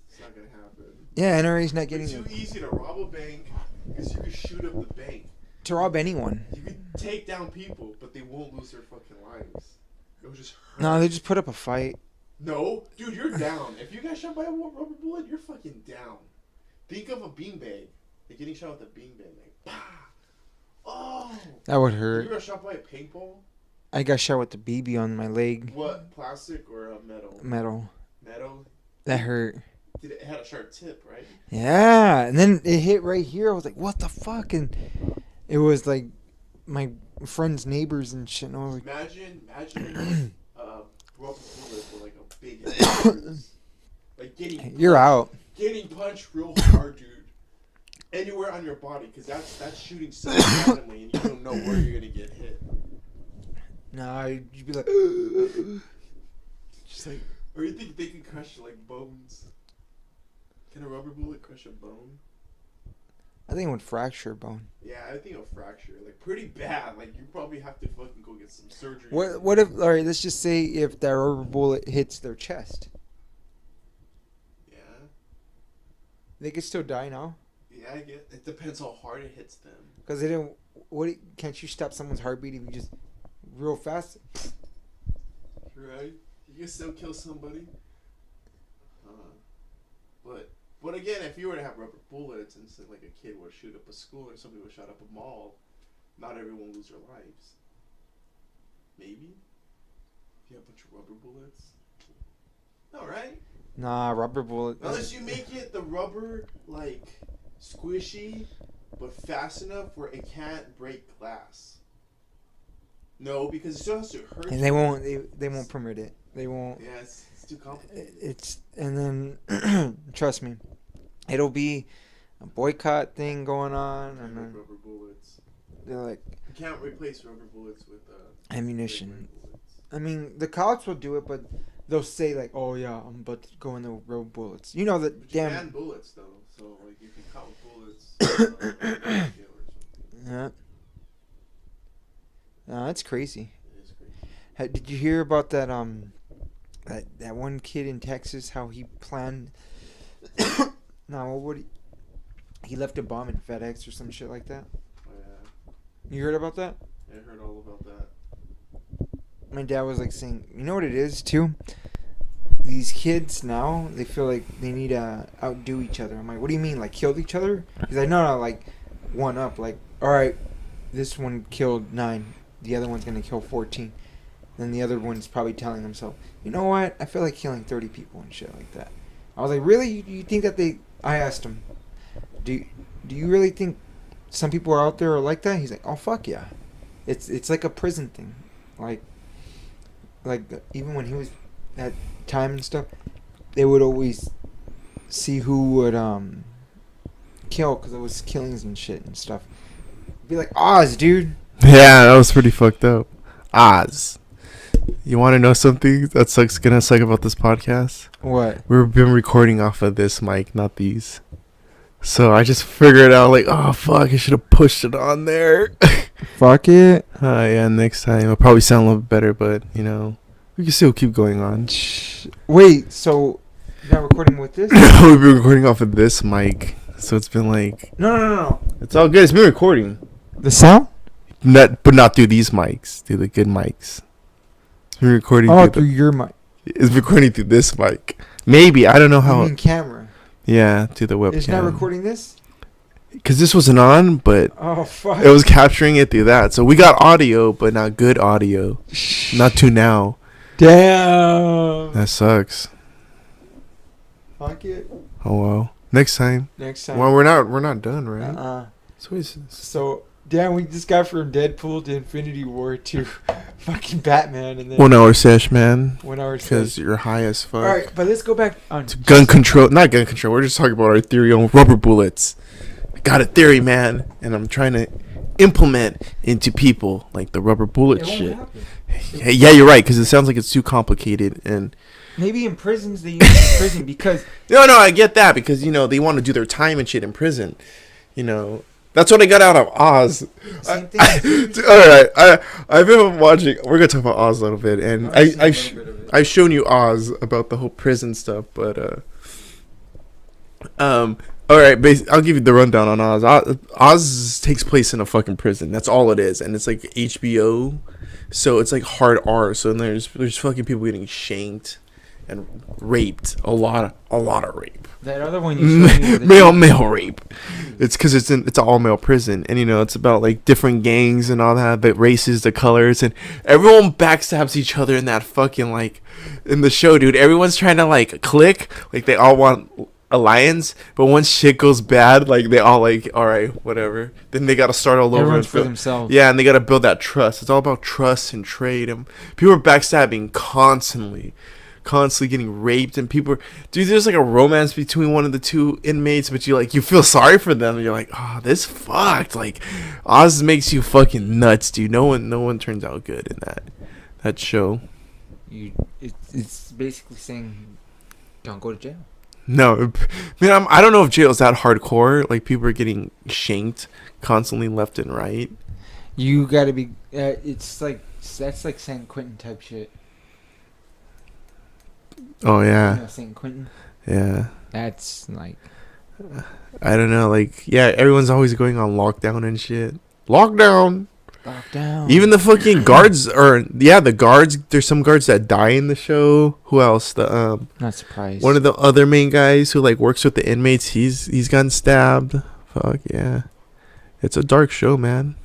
It's not gonna happen. Yeah, NRA's not getting It's too easy to rob a bank because you can shoot up the bank. to rob anyone. You can take down people, but they won't lose their fucking lives. It'll just hurt. No, they just put up a fight. No, dude, you're down. If you got shot by a rubber bullet, you're fucking down. Think of a beanbag. Like getting shot with a beanbag. Like, bah! Oh! That would You hurt. got shot by a paintball? I got shot with the BB on my leg. What? Plastic or metal? Metal. Metal? That hurt. It had a sharp tip, right? Yeah, and then it hit right here. I was like, "What the fuck?" And it was like my friend's neighbors and shit. And I was like, Imagine rubber bullet with like a big head. Like getting You're out. Getting punched real hard, dude. Anywhere on your body, because that's shooting so randomly, and you don't know where you're gonna get hit. Nah, you'd be like, just like, or you think they can crush like bones? Can a rubber bullet crush a bone? I think it would fracture a bone. Yeah, I think it'll fracture, like pretty bad. Like you probably have to fucking go get some surgery. What if? All right, let's just say if that rubber bullet hits their chest, Yeah. they could still die now. Yeah, I get. It depends how hard it hits them. Because they didn't. Can't you stop someone's heartbeat if you just real fast? Right. You can still kill somebody. But again, if you were to have rubber bullets and say like a kid would shoot up a school or somebody would shoot up a mall, not everyone lose their lives. Maybe. If you have a bunch of rubber bullets. No, right? Nah, rubber bullet. Unless you make it the rubber like squishy, but fast enough where it can't break glass. No, because it still has to hurt. And they won't. They won't permit it. They won't. Yeah, it's too complicated. And then trust me, it'll be a boycott thing going on, and then rubber bullets. they're like, you can't replace rubber bullets with ammunition. I mean, the cops will do it, but they'll say like, "Oh yeah, I'm about to go in the rubber bullets." You know that damn. You ban bullets though, so like you can count bullets. Yeah. No, that's crazy. It is crazy. Did you hear about that? That one kid in Texas, how he planned. He left a bomb in FedEx or some shit like that. Oh yeah. You heard about that? I heard all about that. My dad was like saying, you know what it is too? These kids now, they feel like they need to outdo each other. I'm like, what do you mean, like kill each other? He's like, no, like one up. Like, all right, this one killed 9, the other one's gonna kill 14. Then the other one's probably telling himself, you know what? I feel like killing 30 people and shit like that. I was like, really? You think that they... I asked him, do you really think some people are out there are like that? He's like, oh, fuck yeah. It's like a prison thing. Like even when he was at time and stuff, they would always see who would kill, because it was killings and shit and stuff. Be like, Oz, dude. Yeah, that was pretty fucked up. Oz. You want to know something that's gonna suck about this podcast? What? We've been recording off of this mic, not these. So I just figured out, like, oh fuck, I should have pushed it on there. Fuck it. Yeah, next time it'll probably sound a little better, but you know, we can still keep going on. Wait, so you're not recording with this? We've been recording off of this mic, so it's been like no. It's all good. It's been recording. The sound? But not through these mics, through the good mics. It's been recording. Through your mic. It's recording through this mic. Maybe, I don't know how. You mean camera? Yeah, to the webcam. It's not recording this? Because this wasn't on, but oh fuck, it was capturing it through that. So we got audio, but not good audio. Not to now. Damn. That sucks. Fuck it. Oh well. Next time. Well, we're not done, right? So damn, we just got from Deadpool to Infinity War to fucking Batman, and then 1 hour sesh, man. 1 hour sesh. Because you're high as fuck. All right, but let's go back on to gun control. Not gun control. We're just talking about our theory on rubber bullets. I got a theory, man, and I'm trying to implement into people like the rubber bullet shit. Yeah, you're right, because it sounds like it's too complicated. And maybe in prisons they use it in prison because no, I get that, because you know they want to do their time and shit in prison. You know. That's what I got out of Oz. Same thing. All right, I've been watching. We're gonna talk about Oz a little bit, and I've shown you Oz about the whole prison stuff, but all right. I'll give you the rundown on Oz. Oz takes place in a fucking prison. That's all it is, and it's like HBO, so it's like hard R. So there's fucking people getting shanked and raped. A lot of rape. That other one you showed me, male rape. It's because it's an all male prison, and you know it's about like different gangs and all that, the races, the colors, and everyone backstabs each other in that fucking like in the show, dude. Everyone's trying to like click, like they all want alliance, but once shit goes bad, like they all like, all right, whatever. Then they got to start all over. Everyone's for themselves. Yeah, and they got to build that trust. It's all about trust and trade, and people are backstabbing constantly. constantly getting raped, and people, dude, there's like a romance between one of the two inmates, but you feel sorry for them. You're like, oh, this fucked. Like, Oz makes you fucking nuts, dude. No one turns out good in that show. It's basically saying, don't go to jail. No, man, I don't know if jail's that hardcore. Like, people are getting shanked constantly left and right. You gotta be. It's like that's like San Quentin type shit. Oh yeah. You know, San Quentin. Yeah. That's like. I don't know. Like, yeah, everyone's always going on lockdown and shit. Lockdown. Even the fucking guards the guards. There's some guards that die in the show. Who else? Not surprised. One of the other main guys who like works with the inmates. He's gotten stabbed. Fuck yeah. It's a dark show, man.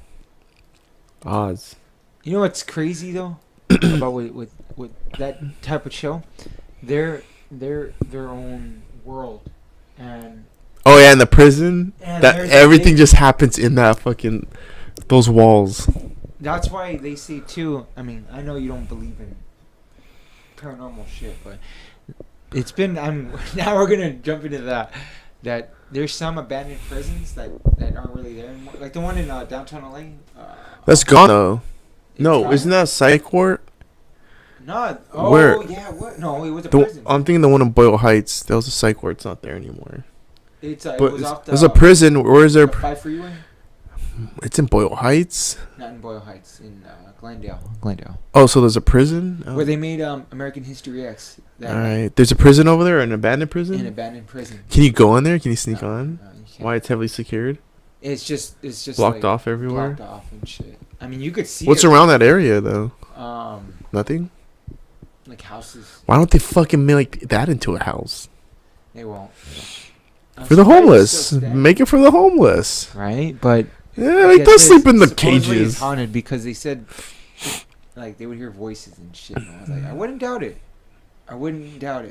Oz. You know what's crazy though about with that type of show? They're their own world, and oh yeah, in the prison, and that everything just happens in that fucking those walls. That's why they say too. I mean, I know you don't believe in paranormal shit, but it's been. Now we're gonna jump into that there's some abandoned prisons that aren't really there anymore. Like the one in downtown LA. That's gone though. No, isn't that a psych ward? No. Oh, where? Yeah. What? No, it was a prison. I'm thinking the one in Boyle Heights. That was a psych ward. It's not there anymore. It but was off there's a prison. Where is there? 5 freeway. It's in Boyle Heights. Not in Boyle Heights. In Glendale. Oh, so there's a prison? Oh. Where they made American History X. Alright. There's a prison over there? An abandoned prison? An abandoned prison. Can you go in there? Can you sneak on? No, you can't. Why, it's heavily secured? It's just blocked like, off everywhere? Blocked off and shit. I mean, you could see what's around that area, though? Nothing? Like houses. Why don't they fucking make that into a house? They won't. For the homeless. Make it for the homeless. Right? But... yeah, they don't sleep in the cages. It's haunted because they said, like, they would hear voices and shit. And I was like, I wouldn't doubt it.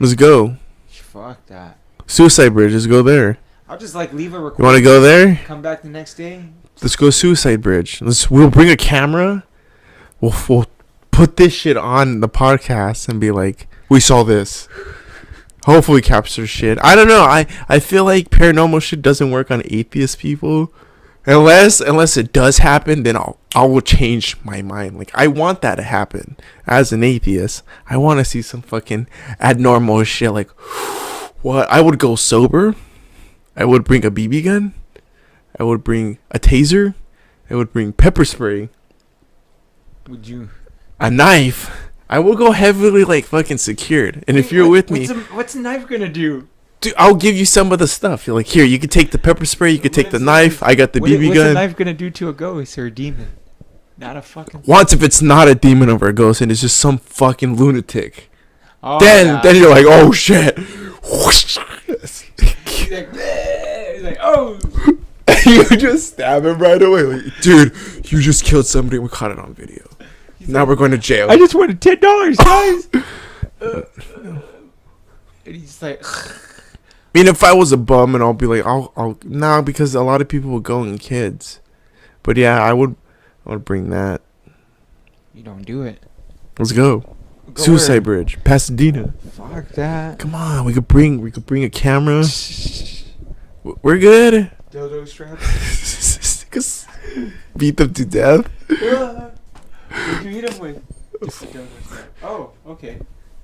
Let's go. Fuck that. Suicide Bridge. Let's go there. I'll just, like, leave a recording. You want to go there? Come back the next day. Let's go Suicide Bridge. We'll bring a camera. We'll put this shit on the podcast and be like, we saw this. Hopefully capture shit. I don't know. I feel like paranormal shit doesn't work on atheist people. Unless it does happen, then I will change my mind. Like, I want that to happen. As an atheist, I want to see some fucking abnormal shit. Like, what? I would go sober. I would bring a BB gun. I would bring a taser. I would bring pepper spray. Would you? A knife. I will go heavily, like, fucking secured. And if you're with me... What's a knife gonna do? Dude, I'll give you some of the stuff. You're like, here, you can take the pepper spray, you can take the knife. I got the BB gun. What's a knife gonna do to a ghost or a demon? Not a fucking... Once if it's not a demon or a ghost and it's just some fucking lunatic. Oh, then you're like, oh, shit. He's like, oh... You just stab him right away. Like, dude, you just killed somebody. We caught it on video. Now we're going to jail. I just wanted $10, guys. And he's like... I mean, if I was a bum, and I'll be like, nah, because a lot of people will go and kids. But yeah, I would bring that. You don't do it. Let's go. Suicide Bridge, Pasadena. Fuck that. Come on, we could bring a camera. We're good. Dildo straps. Beat them to death. What'd you hit him with? Just a dildo strap. Oh, okay.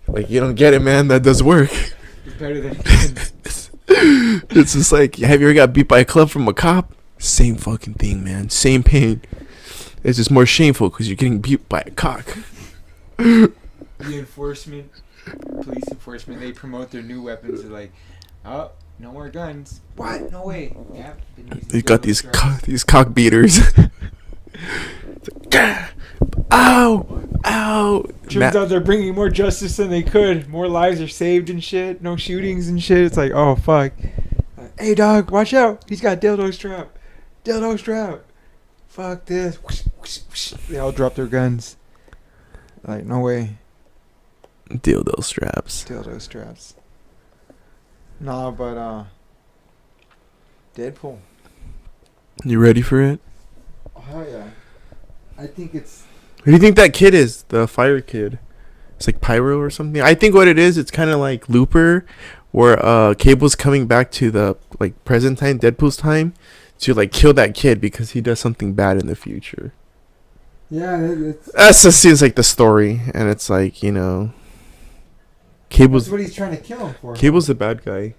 Like, you don't get it, man. That does work. It's better than it's just like, have you ever got beat by a club from a cop? Same fucking thing, man. Same pain. It's just more shameful because you're getting beat by a cock. The enforcement, police enforcement, they promote their new weapons. They're like, oh, no more guns. What? No way. Yeah. They got these cock beaters. Ow! Ow! Turns out they're bringing more justice than they could. More lives are saved and shit. No shootings and shit. It's like, oh, fuck. Hey, dog, watch out. He's got dildo strap. Dildo strap. Fuck this. They all drop their guns. Like, no way. Dildo straps. Dildo straps. Nah, but, Deadpool. You ready for it? Oh, hell yeah. I think it's... Who do you think that kid is? The fire kid. It's like pyro or something. I think what it is, it's kind of like Looper, where Cable's coming back to the like present time, Deadpool's time, to like kill that kid because he does something bad in the future. Yeah, That just seems like the story, and it's like, you know, Cable's that's what he's trying to kill him for. Cable's the bad guy.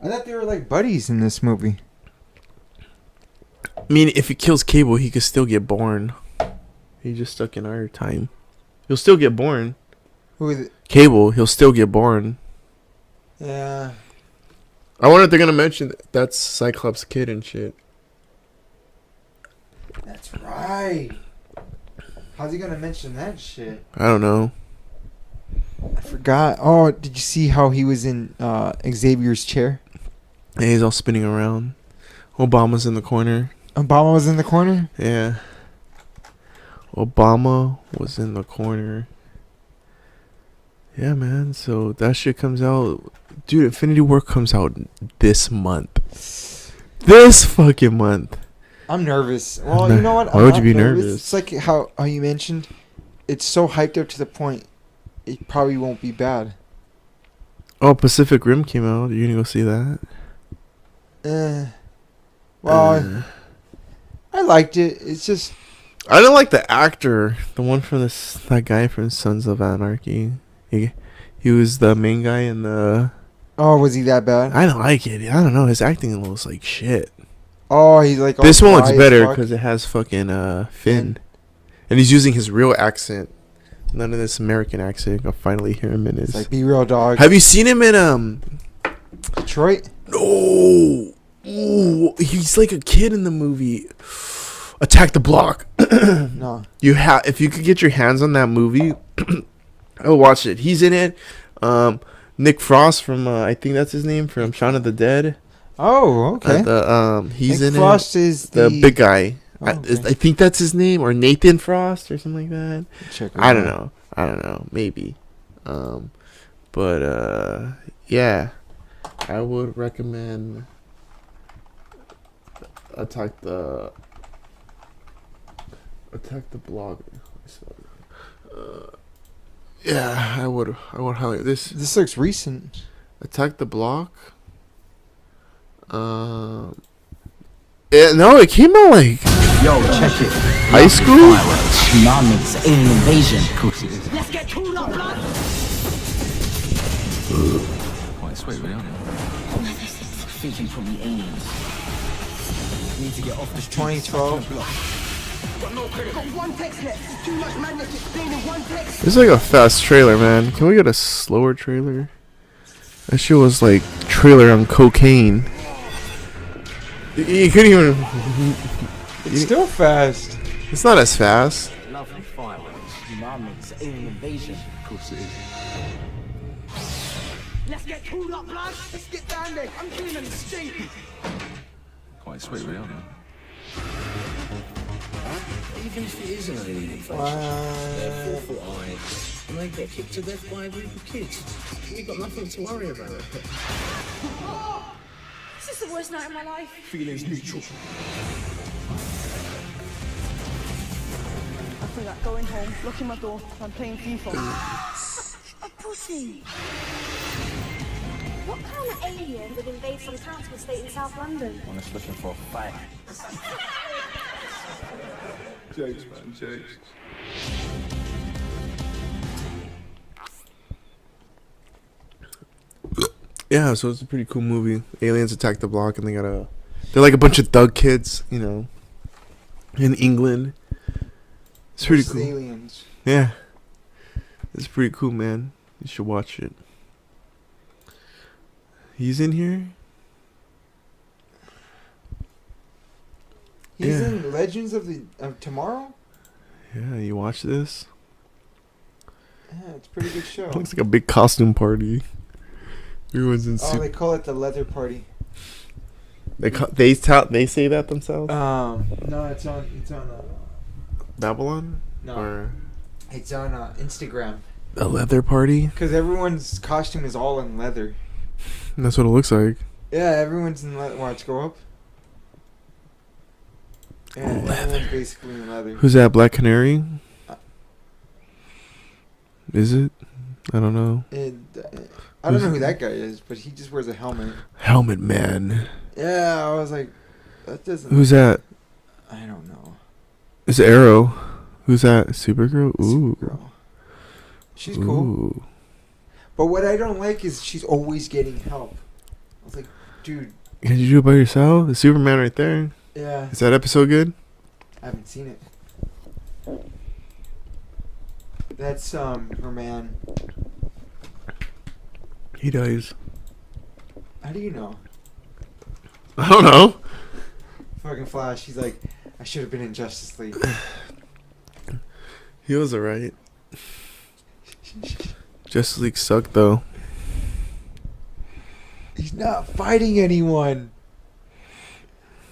I thought they were like buddies in this movie. I mean, if he kills Cable, he could still get born. He's just stuck in our time. He'll still get born. Who is it? Cable, he'll still get born. Yeah. I wonder if they're gonna mention that's Cyclops' kid and shit. That's right. How's he gonna mention that shit? I don't know. I forgot. Oh, did you see how he was in Xavier's chair? And he's all spinning around. Obama's in the corner. Obama was in the corner? Yeah. Obama was in the corner. Yeah, man. So that shit comes out. Dude, Infinity War comes out this month. This fucking month. I'm nervous. Well, you know what? Why would you be nervous? It's like how you mentioned. It's so hyped up to the point it probably won't be bad. Oh, Pacific Rim came out. You gonna go see that? Well, I liked it. It's just I don't like the actor, the one from that guy from Sons of Anarchy. He was the main guy in the. Oh, was he that bad? I don't like it. I don't know. His acting looks like shit. Oh, he's like. This one looks quiet as better fuck. because it has fucking Finn, and he's using his real accent. None of this American accent. I'll finally hear him in his. It's like Be Real Dog. Have you seen him in Detroit? No. Ooh, he's like a kid in the movie. Attack the Block. No. If you could get your hands on that movie, I'll watch it. He's in it. Nick Frost from I think that's his name, from Shaun of the Dead. Oh, okay. He's Nick in Frost it. is the the big guy. Oh, okay. I think that's his name, or Nathan Frost or something like that. Check it I don't out. know. I don't know. Maybe. But yeah, I would recommend Attack the Block. Yeah, I would highlight this. This looks recent. Attack the Block. No, it came out like check it. high school. Tsunamis, alien invasion. Let's get cool up, blood. Quite sweet, really. Thinking from the aliens. Need to get off this 2012. This is like a fast trailer, man. Can we get a slower trailer? That shit was like trailer on cocaine. You couldn't even. It's still fast. It's not as fast. Lovely fireworks. Tsunamis, alien invasion. Of course it is. Let's get cool up, blood. Let's get down there. I'm feeling the street. Quite sweet, really. Even if it is an alien invasion, they're 4 foot high, and they got kicked to death by a group of kids. We've got nothing to worry about. This is the worst night of my life. Feelings neutral. I feel like going home, locking my door, and playing FIFA. A pussy. What kind of alien would invade some council estate in South London? I'm just looking for a fight. Jokes, man, jokes. Yeah, so it's a pretty cool movie. Aliens attack the block, and they're like a bunch of thug kids, you know, in England. It's pretty Versus cool. aliens. Yeah, it's pretty cool, man. You should watch it. He's in here. He's Yeah. in Legends of Tomorrow? Yeah, you watch this. Yeah, it's a pretty good show. It looks like a big costume party. Everyone's in Oh, suit. they call it the Leather Party. They say that themselves. No, it's on Babylon. No. Or it's on Instagram. a leather party. Because everyone's costume is all in leather. That's what it looks like. Yeah, everyone's in leather. Watch, go up. Yeah, everyone's basically in leather. Who's that? Black Canary. Is it? I don't know. I don't know who that guy is, but he just wears a helmet. Helmet Man. Yeah, I was like, that doesn't. Who's that? I don't know. It's Arrow. Who's that? Supergirl? Ooh. Supergirl. She's cool. Ooh. But what I don't like is she's always getting help. I was like, dude. Can you do it by yourself? The Superman right there. Yeah. Is that episode good? I haven't seen it. That's her man. He dies. How do you know? I don't know. Fucking Flash. He's like, I should have been in Justice League. He was alright. Justice League sucked though. He's not fighting anyone.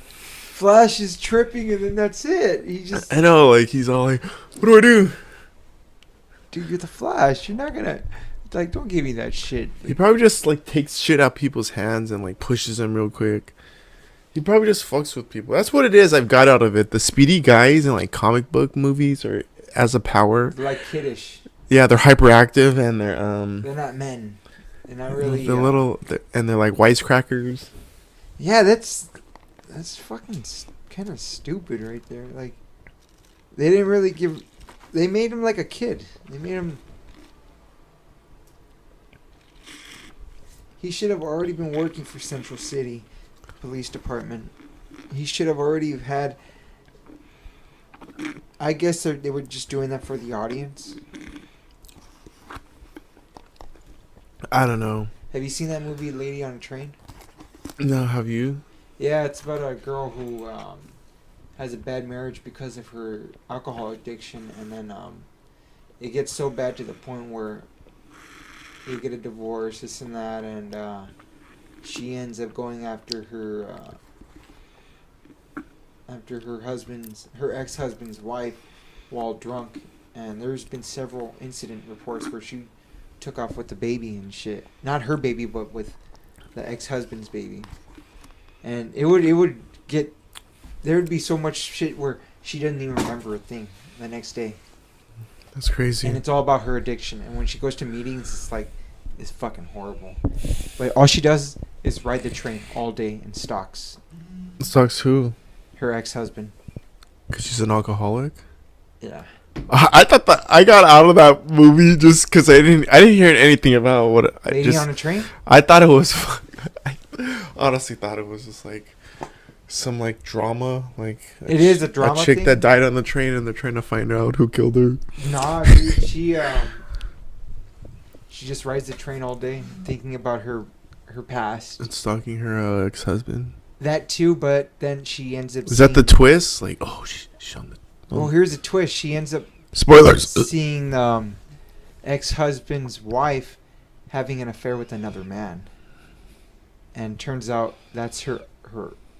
Flash is tripping and then that's it. He just. I know, like he's all like, "What do I do?" Dude, you're the Flash. You're not gonna. Like, don't give me that shit. He probably just like takes shit out people's hands and like pushes them real quick. He probably just fucks with people. That's what it is. I've got out of it. The speedy guys in like comic book movies or as a power. They're like kiddish. Yeah, they're hyperactive and They're not men. They're not really. And they're like wisecrackers. Yeah, that's fucking kind of stupid right there. Like, they didn't really give. They made him like a kid. They made him. He should have already been working for Central City Police Department. He should have already had. I guess they were just doing that for the audience. I don't know. Have you seen that movie, Lady on a Train? No, have you? Yeah, it's about a girl who has a bad marriage because of her alcohol addiction, and then it gets so bad to the point where they get a divorce, this and that, and she ends up going after her ex-husband's wife while drunk, and there's been several incident reports where she took off with the baby and shit. Not her baby, but with the ex-husband's baby. And it would get, there would be so much shit where she doesn't even remember a thing the next day. That's crazy. And it's all about her addiction. And when she goes to meetings, it's like, it's fucking horrible. But all she does is ride the train all day and stalks. Stalks who? Her ex-husband. Because she's an alcoholic? Yeah. I thought that I got out of that movie just because I didn't hear anything about what. Lady on a Train? I thought it was. I honestly thought it was just like some like drama, like it is a drama. A chick thing? that died on the train, and they're trying to find out who killed her. Nah, dude, she just rides the train all day, thinking about her past and stalking her ex-husband. That too, but then she ends up. Is that the twist? Like, oh, she's on the. Well, here's a twist. She ends up spoilers seeing ex-husband's wife having an affair with another man, and turns out that's her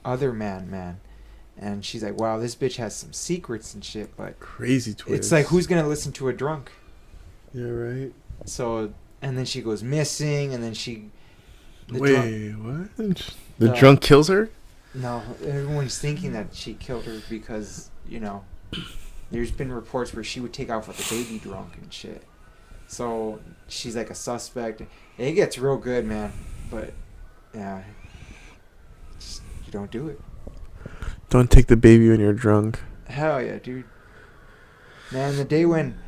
other man, and she's like, wow, this bitch has some secrets and shit. But crazy twist. It's like, who's gonna listen to a drunk? Yeah, right. So, and then she goes missing, and then she. Wait, what? The drunk kills her? No, everyone's thinking that she killed her because, there's been reports where she would take off with the baby drunk and shit. So she's like a suspect. It gets real good, man. But yeah, just, you don't do it. Don't take the baby when you're drunk. Hell yeah, dude. Man, the day when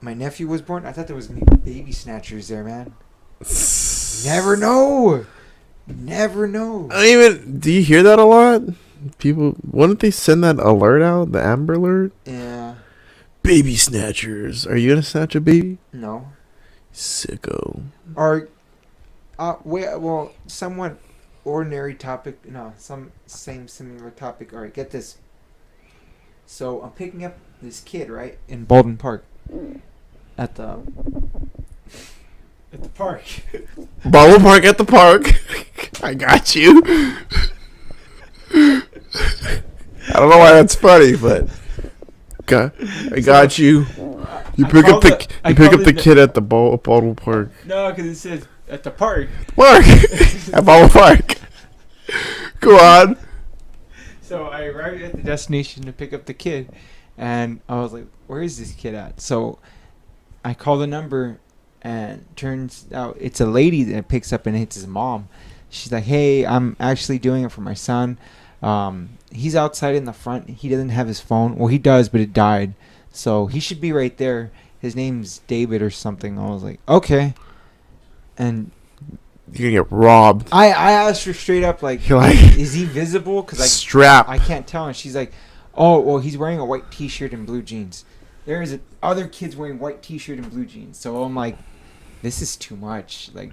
my nephew was born, I thought there was gonna be baby snatchers there, man. Never know. Never know. I don't even. Do you hear that a lot? People, wouldn't they send that alert out? The Amber Alert? Yeah. Baby snatchers. Are you gonna snatch a baby? No. Sicko. Or, well, somewhat ordinary topic. No, similar topic. All right, get this. So I'm picking up this kid, right, in Baldwin Park, at the park. Baldwin Park at the park. I got you. I don't know why that's funny, but I got you. You pick up the kid at the Baldwin Park. No, because it says at the park. At Baldwin Park. Go on. So I arrived at the destination to pick up the kid, and I was like, "Where is this kid at?" So I call the number, and turns out it's a lady that picks up, and it's his mom. She's like, "Hey, I'm actually doing it for my son. He's outside in the front. He doesn't have his phone. Well, he does, but it died. So he should be right there. His name's David or something." I was like, "Okay." And you're gonna get robbed. I asked her straight up, like, You're like, is he visible? Because strap. I can't tell. And she's like, "Oh, well, he's wearing a white T-shirt and blue jeans. There is other kids wearing white T-shirt and blue jeans." So I'm like, this is too much. Like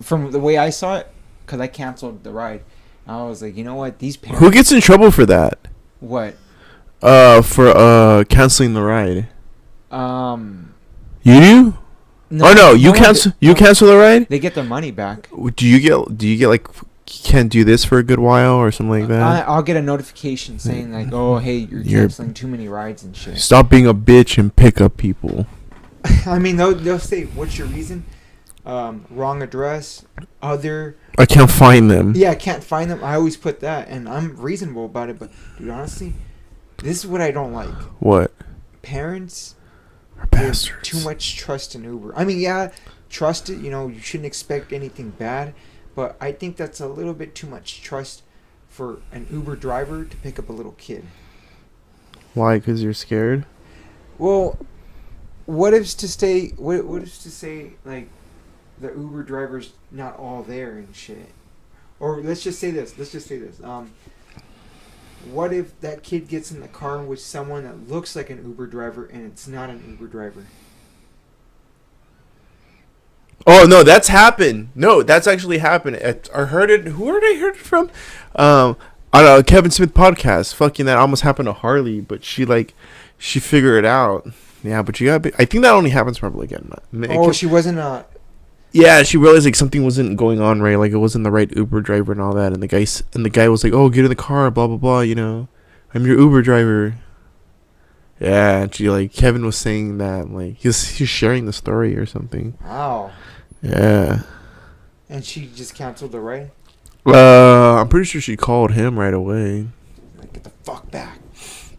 from the way I saw it, because I canceled the ride. I was like, you know what? These parents. Who gets in trouble for that? What? For canceling the ride. You do? No, oh no, you no cancel. no, Cancel the ride. They get their money back. Do you get like can't do this for a good while or something like that? I'll get a notification saying like, "Oh, hey, you're canceling too many rides and shit." Stop being a bitch and pick up people. I mean, they'll say, "What's your reason?" Wrong address. Other. I can't find them. Yeah, I can't find them. I always put that, and I'm reasonable about it. But dude, honestly, this is what I don't like. What? Parents are bastards. Too much trust in Uber. I mean, yeah, trust it. You know, you shouldn't expect anything bad, but I think that's a little bit too much trust for an Uber driver to pick up a little kid. Why? Because you're scared? Well, what if to say like the Uber driver's not all there and shit? Or let's just say this. What if that kid gets in the car with someone that looks like an Uber driver and it's not an Uber driver? Oh no, that's happened. No, that's actually happened. I heard it. Who did I hear it from? On a Kevin Smith podcast. Fucking that almost happened to Harley, but she figured it out. Yeah, but I think that only happens probably again. She wasn't a. Yeah, she realized like something wasn't going on right, like it wasn't the right Uber driver and all that, and the guy was like, "Oh, get in the car, blah blah blah, you know, I'm your Uber driver." Yeah, and Kevin was saying that like he's sharing the story or something. Wow. Yeah. And she just canceled the ride? I'm pretty sure she called him right away. Like, get the fuck back.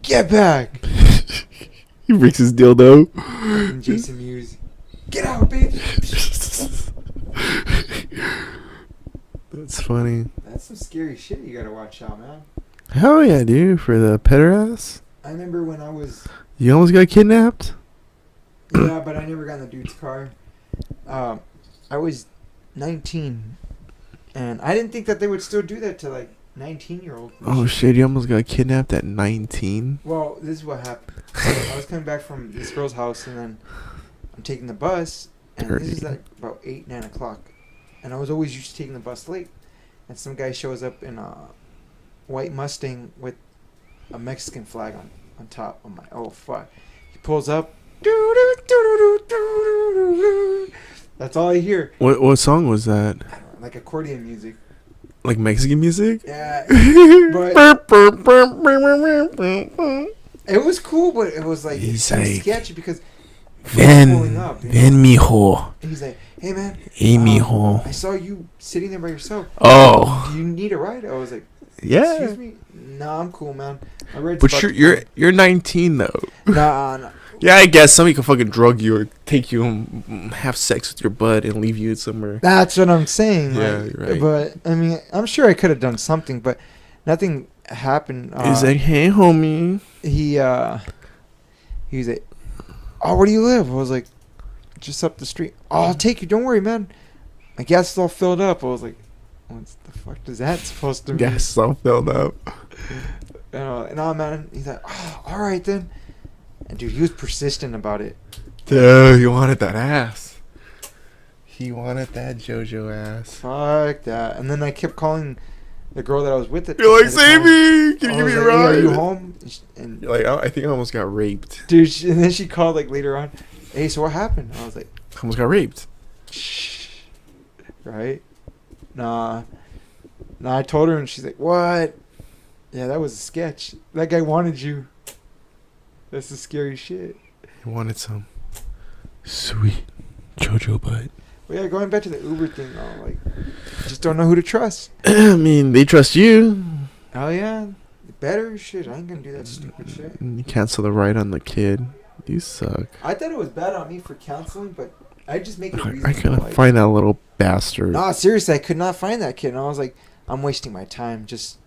Get back. He breaks his dildo. And Jason Mewes. Get out, bitch. That's funny. That's some scary shit you gotta watch out, man. Hell yeah, dude, for the pederast. I remember when I was... You almost got kidnapped? Yeah, but I never got in the dude's car. I was 19, and I didn't think that they would still do that to, like, 19-year-olds. Oh, shit, you almost got kidnapped at 19? Well, this is what happened. I was coming back from this girl's house, and then I'm taking the bus, and this is, like, about 8, 9 o'clock. And I was always used to taking the bus late. And some guy shows up in a white Mustang with a Mexican flag on top. I'm like, oh, fuck. He pulls up. That's all I hear. What song was that? I don't know, like accordion music. Like Mexican music? Yeah. But it was cool, but it was like sketchy because pulling up. Mijo. And he's like, "Hey man, mijo. I saw you sitting there by yourself. Oh. Do you need a ride?" I was like, "Yeah." Excuse me? No, I'm cool, man. My ride's but about you're 19 though. Nah. Yeah, I guess somebody could fucking drug you or take you and have sex with your butt and leave you somewhere. That's what I'm saying. Yeah, like, you're right. But I mean, I'm sure I could have done something, but nothing happened. He's like, "Hey, homie." He was like, "Oh, where do you live?" I was like, "Just up the street." "Oh, I'll take you. Don't worry, man. My gas is all filled up." I was like, "What the fuck does that supposed to mean?" Gas is all filled up. No, man. He's like, "Oh, all right then." And dude, he was persistent about it. Dude, he wanted that ass. He wanted that JoJo ass. Fuck that. And then I kept calling the girl that I was with. You're like, "Save me! Can you give me a ride?" "Hey, are you home?" And you're like, I think I almost got raped. Dude, and then she called like later on. "Hey, so what happened?" I was like, I almost got raped. Right? Nah, I told her and she's like, "What?" Yeah, that was a sketch. That guy wanted you. That's the scary shit. He wanted some sweet JoJo butt. Well, yeah, going back to the Uber thing though, like, just don't know who to trust. I mean, they trust you. Oh yeah, better shit. I ain't gonna do that stupid shit. You cancel the ride on the kid. You suck. I thought it was bad on me for counseling, but I just make it reasonable. I couldn't find that little bastard. No, seriously, I could not find that kid. And I was like, I'm wasting my time. Just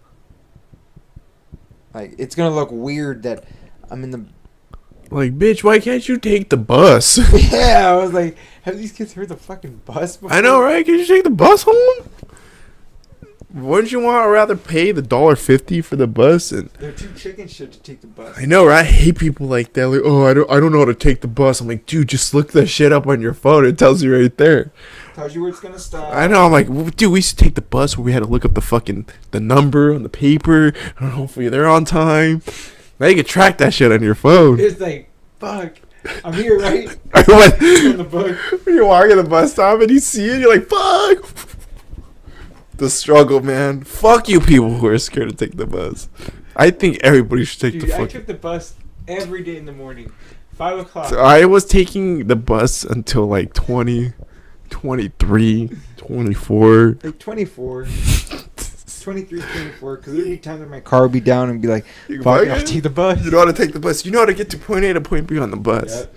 like it's gonna look weird that I'm in the. Like, bitch, why can't you take the bus? Yeah, I was like, have these kids heard the fucking bus before? I know, right? Can you take the bus home? Wouldn't you want to rather pay the $1.50 for the bus? And they're too chicken shit to take the bus. I know, right? I hate people like that. Like, oh, I don't know how to take the bus. I'm like, dude, just look that shit up on your phone. It tells you right there. Tells you where it's gonna stop. I know. I'm like, well, dude, we used to take the bus where we had to look up the number on the paper. I don't know if we're there on time. Now you can track that shit on your phone. It's like, fuck, I'm here, right? On the book. When you're walking the bus stop and you see it, you're like, fuck. The struggle, man. Fuck you people who are scared to take the bus. I think everybody should take Dude, the I fucking... took the bus every day in the morning. 5 o'clock. So I was taking the bus until like 20, 23, 24. Like 24. 23, 24. Because there'd be times when my car would be down and be like, fuck, I'll take the bus. You know how to take the bus. You know how to get to point A to point B on the bus. Yep.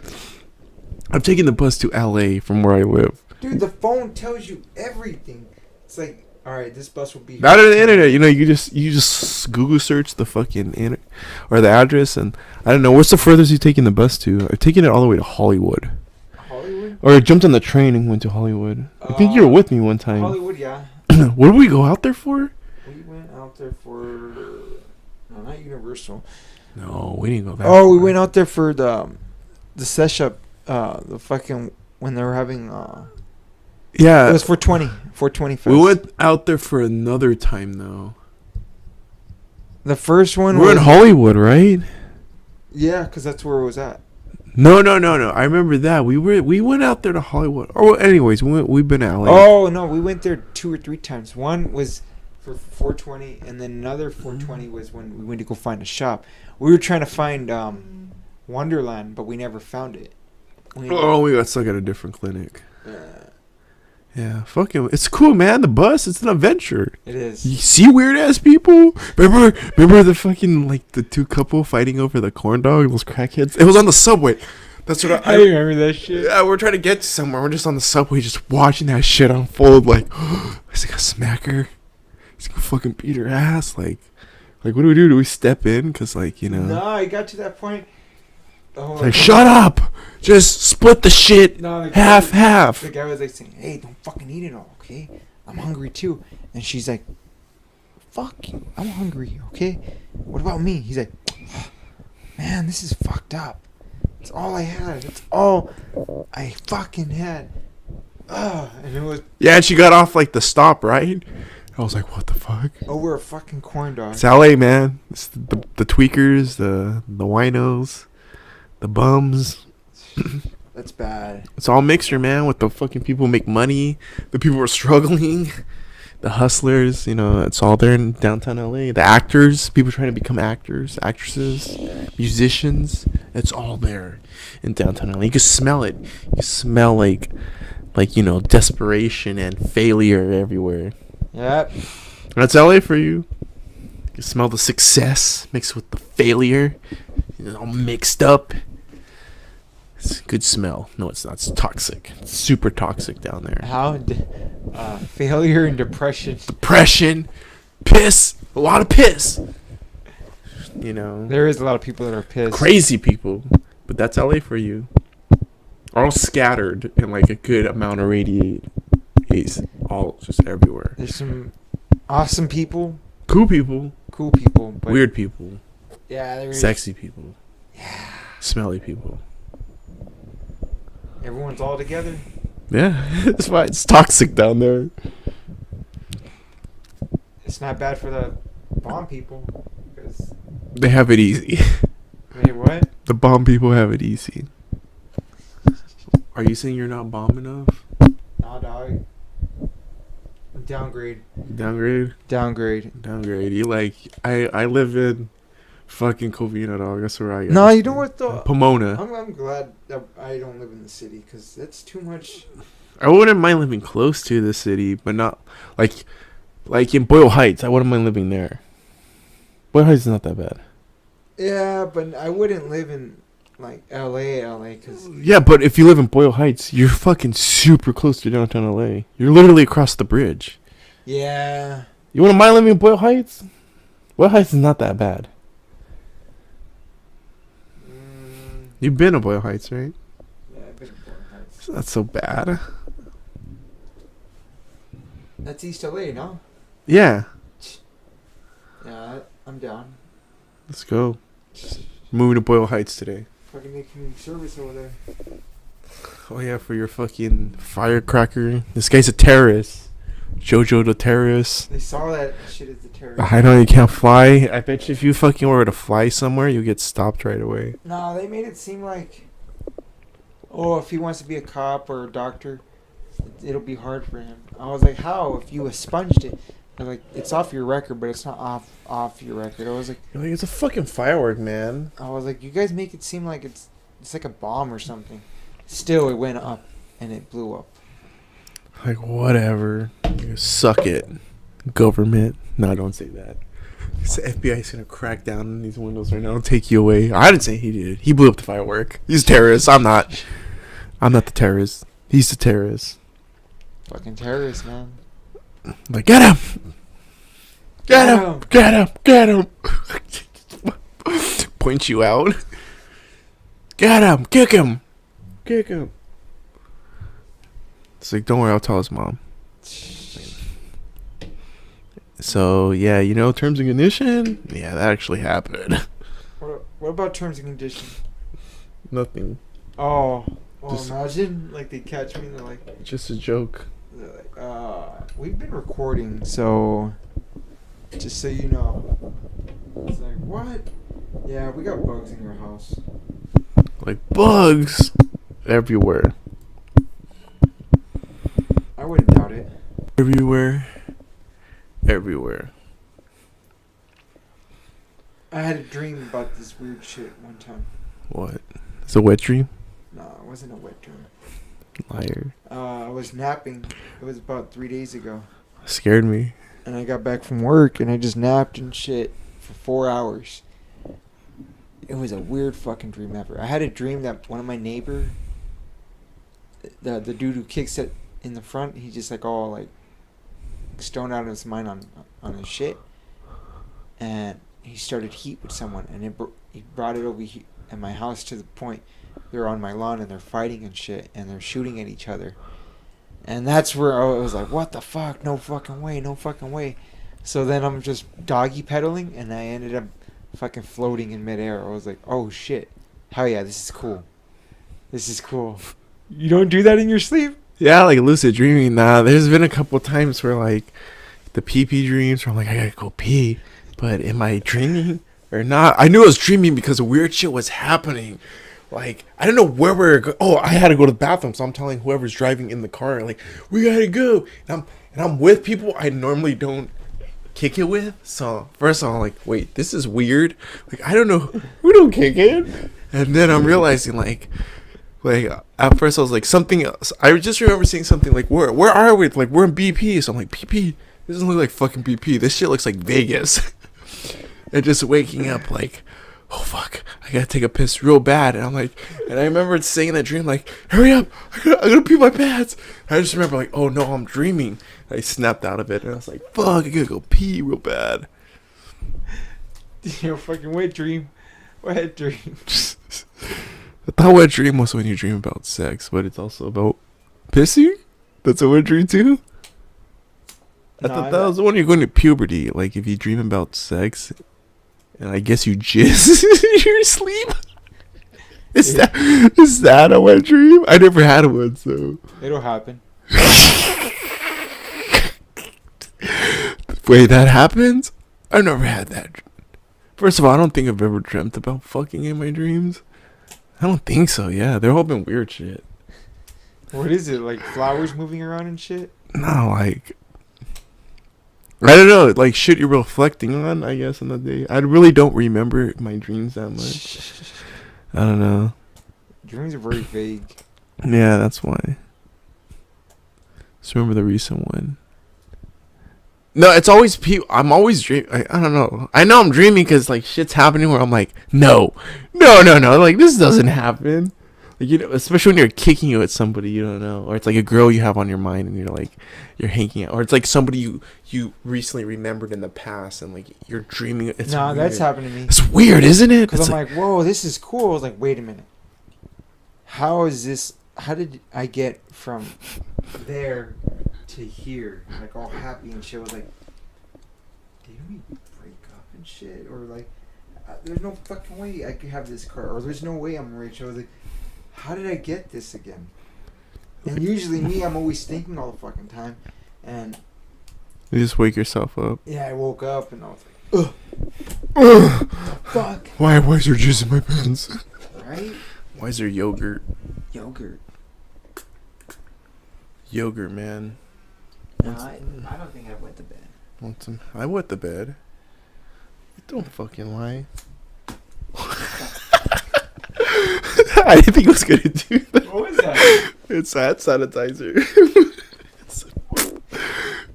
I'm taking the bus to LA from where I live. Dude, the phone tells you everything. It's like, all right, this bus will be here. Not on the internet, you know. You just Google search the fucking or the address, and I don't know what's the furthest you taking the bus to. I've taken it all the way to Hollywood. Hollywood? Or I jumped on the train and went to Hollywood. I think you were with me one time. Hollywood, yeah. What did we go out there for? We went out there for no, not Universal. No, we didn't go that. Oh, we went out there for the sesh up, the fucking when they were having Yeah, it was 420 fest. We went out there for another time though. The first one We're in Hollywood, right? Yeah, because that's where it was at. No. I remember that we went out there to Hollywood. Oh, anyways, we've been to LA. Oh no, we went there 2 or 3 times. One was for 420, and then another 420 was when we went to go find a shop. We were trying to find Wonderland, but we never found it. We got stuck at a different clinic. Yeah, fuck it. It's cool, man. The bus, it's an adventure. It is. You see weird ass people? Remember the fucking like the 2 couple fighting over the corn dog, those crackheads? It was on the subway. That's what I remember that shit. Yeah, we're trying to get to somewhere. We're just on the subway, just watching that shit unfold. Like, is it gonna smack her? Is he gonna fucking beat her ass? Like, what do we do? Do we step in? Cause like, you know. No, I got to that point. Like, shut up! Just split the shit half. The guy was like saying, hey, don't fucking eat it all, okay? I'm hungry too. And she's like, fuck you, I'm hungry, okay? What about me? He's like, man, this is fucked up. It's all I had. It's all I fucking had. And it was... Yeah, and she got off like the stop, right? I was like, what the fuck? Over a fucking corn dog. It's LA, man. It's the tweakers, the winos, the bums. That's bad. It's all mixture, man, with the fucking people who make money, the people who are struggling, the hustlers, you know, it's all there in downtown LA. The actors, people trying to become actors, actresses, musicians, it's all there in downtown LA. You can smell it. You smell like you know, desperation and failure everywhere. Yep. That's LA for you. You can smell the success mixed with the failure. It's all mixed up. It's a good smell. No, it's not. It's toxic. It's super toxic down there. How? Failure and depression. Depression. Piss. A lot of piss. You know. There is a lot of people that are pissed. Crazy people. But that's LA for you. All scattered in like a good amount of radiates. All just everywhere. There's some awesome people. Cool people. Cool people. But weird people. Yeah. There is. Sexy people. Yeah. Smelly people. Everyone's all together. Yeah, that's why it's toxic down there. It's not bad for the bomb people because they have it easy. Wait, what? The bomb people have it easy. Are you saying you're not bomb enough? Nah, dog. Downgrade. Downgrade. You like I live in fucking Covina, dog. That's where I go. No, you know what though? Pomona. I'm glad that I don't live in the city because it's too much. I wouldn't mind living close to the city, but not like in Boyle Heights. I wouldn't mind living there. Boyle Heights is not that bad. Yeah, but I wouldn't live in like LA, because Yeah, but if you live in Boyle Heights, you're fucking super close to downtown LA. You're literally across the bridge. yeah. You wouldn't mind living in Boyle Heights? Boyle Heights is not that bad. You've been to Boyle Heights, right? Yeah, I've been to Boyle Heights. It's not so bad. That's East LA, no? Yeah. Yeah, I'm down. Let's go. Moving to Boyle Heights today. Fucking make community service over there. Oh yeah, for your fucking firecracker. This guy's a terrorist. Jojo the terrorist. They saw that shit as the terrorist. I know you can't fly. I bet you if you fucking were to fly somewhere, you get stopped right away. No, they made it seem like, oh, if he wants to be a cop or a doctor, it'll be hard for him. I was like, how? If you expunged it, they're like, it's off your record, but it's not off your record. I was like, You're like, it's a fucking firework, man. I was like, you guys make it seem like it's like a bomb or something. Still, it went up and it blew up. Like, whatever. You suck it. Government. No, don't say that. The FBI's gonna crack down on these windows right now and take you away. I didn't say he did. He blew up the firework. He's a terrorist. I'm not. I'm not the terrorist. He's the terrorist. Fucking terrorist, man. Like, get him! Get him! Get him! Get him! Point you out. Get him! Kick him! Kick him! It's like, don't worry, I'll tell his mom. So, yeah, you know, terms and condition? Yeah, that actually happened. What about terms and conditions? Nothing. Oh, Just- imagine, like, they catch me and they're like... Just a joke. They're like, we've been recording, so... Just so you know. It's like, what? Yeah, we got bugs in your house. Like, bugs everywhere. I wouldn't doubt it. Everywhere. Everywhere. I had a dream about this weird shit one time. What? It's a wet dream? No, it wasn't a wet dream. Liar. I was napping. It was about 3 days ago. Scared me. And I got back from work and I just napped and shit for 4 hours. It was a weird fucking dream ever. I had a dream that one of my neighbor, the dude who kicks it in the front, he just like all like stoned out of his mind on his shit. And he started heat with someone and he brought it over here at my house to the point they're on my lawn and they're fighting and shit and they're shooting at each other. And that's where I was like, what the fuck? No fucking way, no fucking way. So then I'm just doggy pedaling and I ended up fucking floating in midair. I was like, oh shit. Hell yeah, this is cool. This is cool. You don't do that in your sleep? Yeah, like lucid dreaming. Nah, there's been a couple times where like the pee dreams where I'm like, I gotta go pee. But am I dreaming or not? I knew I was dreaming because weird shit was happening. Like, I don't know where we're oh, I had to go to the bathroom, so I'm telling whoever's driving in the car, like, we gotta go. And I'm with people I normally don't kick it with. So first I'm like, wait, this is weird. Like, I don't know, we don't kick it. And then I'm realizing like at first I was like something else. I just remember seeing something like where are we? Like, we're in BP. So I'm like, BP, this doesn't look like fucking BP. This shit looks like Vegas. And just waking up like, oh fuck, I gotta take a piss real bad. And I'm like, and I remember saying that dream like, hurry up, I gotta pee my pants. And I just remember like, oh no, I'm dreaming. I snapped out of it and I was like, fuck, I gotta go pee real bad. Yo, fucking wet dream. Wet dream. I thought wet dream was when you dream about sex, but it's also about pissing? That's a wet dream too? I thought that was when you're going to puberty. Like, if you dream about sex, and I guess you jizz in your sleep. Is that a wet dream? I never had one, so. It'll happen. Wait, that happens? I've never had that. First of all, I don't think I've ever dreamt about fucking in my dreams. I don't think so, yeah. They're all been weird shit. What is it? Like flowers moving around and shit? No, like, I don't know, like shit you're reflecting on, I guess, on the day. I really don't remember my dreams that much. I don't know. Dreams are very vague. Yeah, that's why. Just remember the recent one. No, it's always people. I'm always dreaming. I don't know. I know I'm dreaming because like shit's happening where I'm like, no. Like this doesn't happen. Like, you know, especially when you're kicking you at somebody you don't know, or it's like a girl you have on your mind and you're hanging out, or it's like somebody you recently remembered in the past and like you're dreaming. It's nah, weird. that's happened to me. It's weird, isn't it? Because I'm like, whoa, this is cool. I was like, wait a minute. How is this? How did I get from there to here? Like all happy and shit. I was like, did we break up and shit? Or like, there's no fucking way I could have this car. Or there's no way I'm rich. I was like, how did I get this again? And usually me, I'm always thinking all the fucking time. And you just wake yourself up. yeah, I woke up and I was like, ugh. Fuck. Why is there juice in my pants? Right? Why is there yogurt? Yogurt, man. No, I don't think I went to bed. Want some? I wet the bed. Don't fucking lie. I didn't think I was gonna do that. What was that? It's hand sanitizer.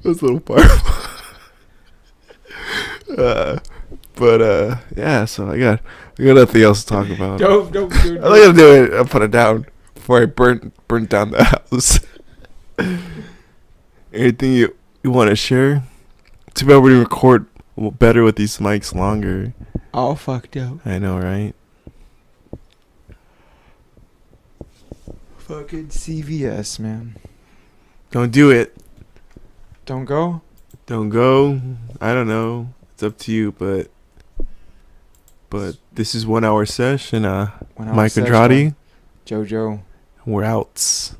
That's a little powerful. Yeah. So I got nothing else to talk about. Don't do it. I'm not gonna do it. I'll put it down before I burn down the house. Anything you want to share? Too bad we didn't record better with these mics longer. All fucked up. I know, right? Fucking CVS, man. Don't do it. Don't go? Don't go. I don't know. It's up to you, but this is 1 hour sesh and Mike Sesh, Andrade. Jojo. We're outs.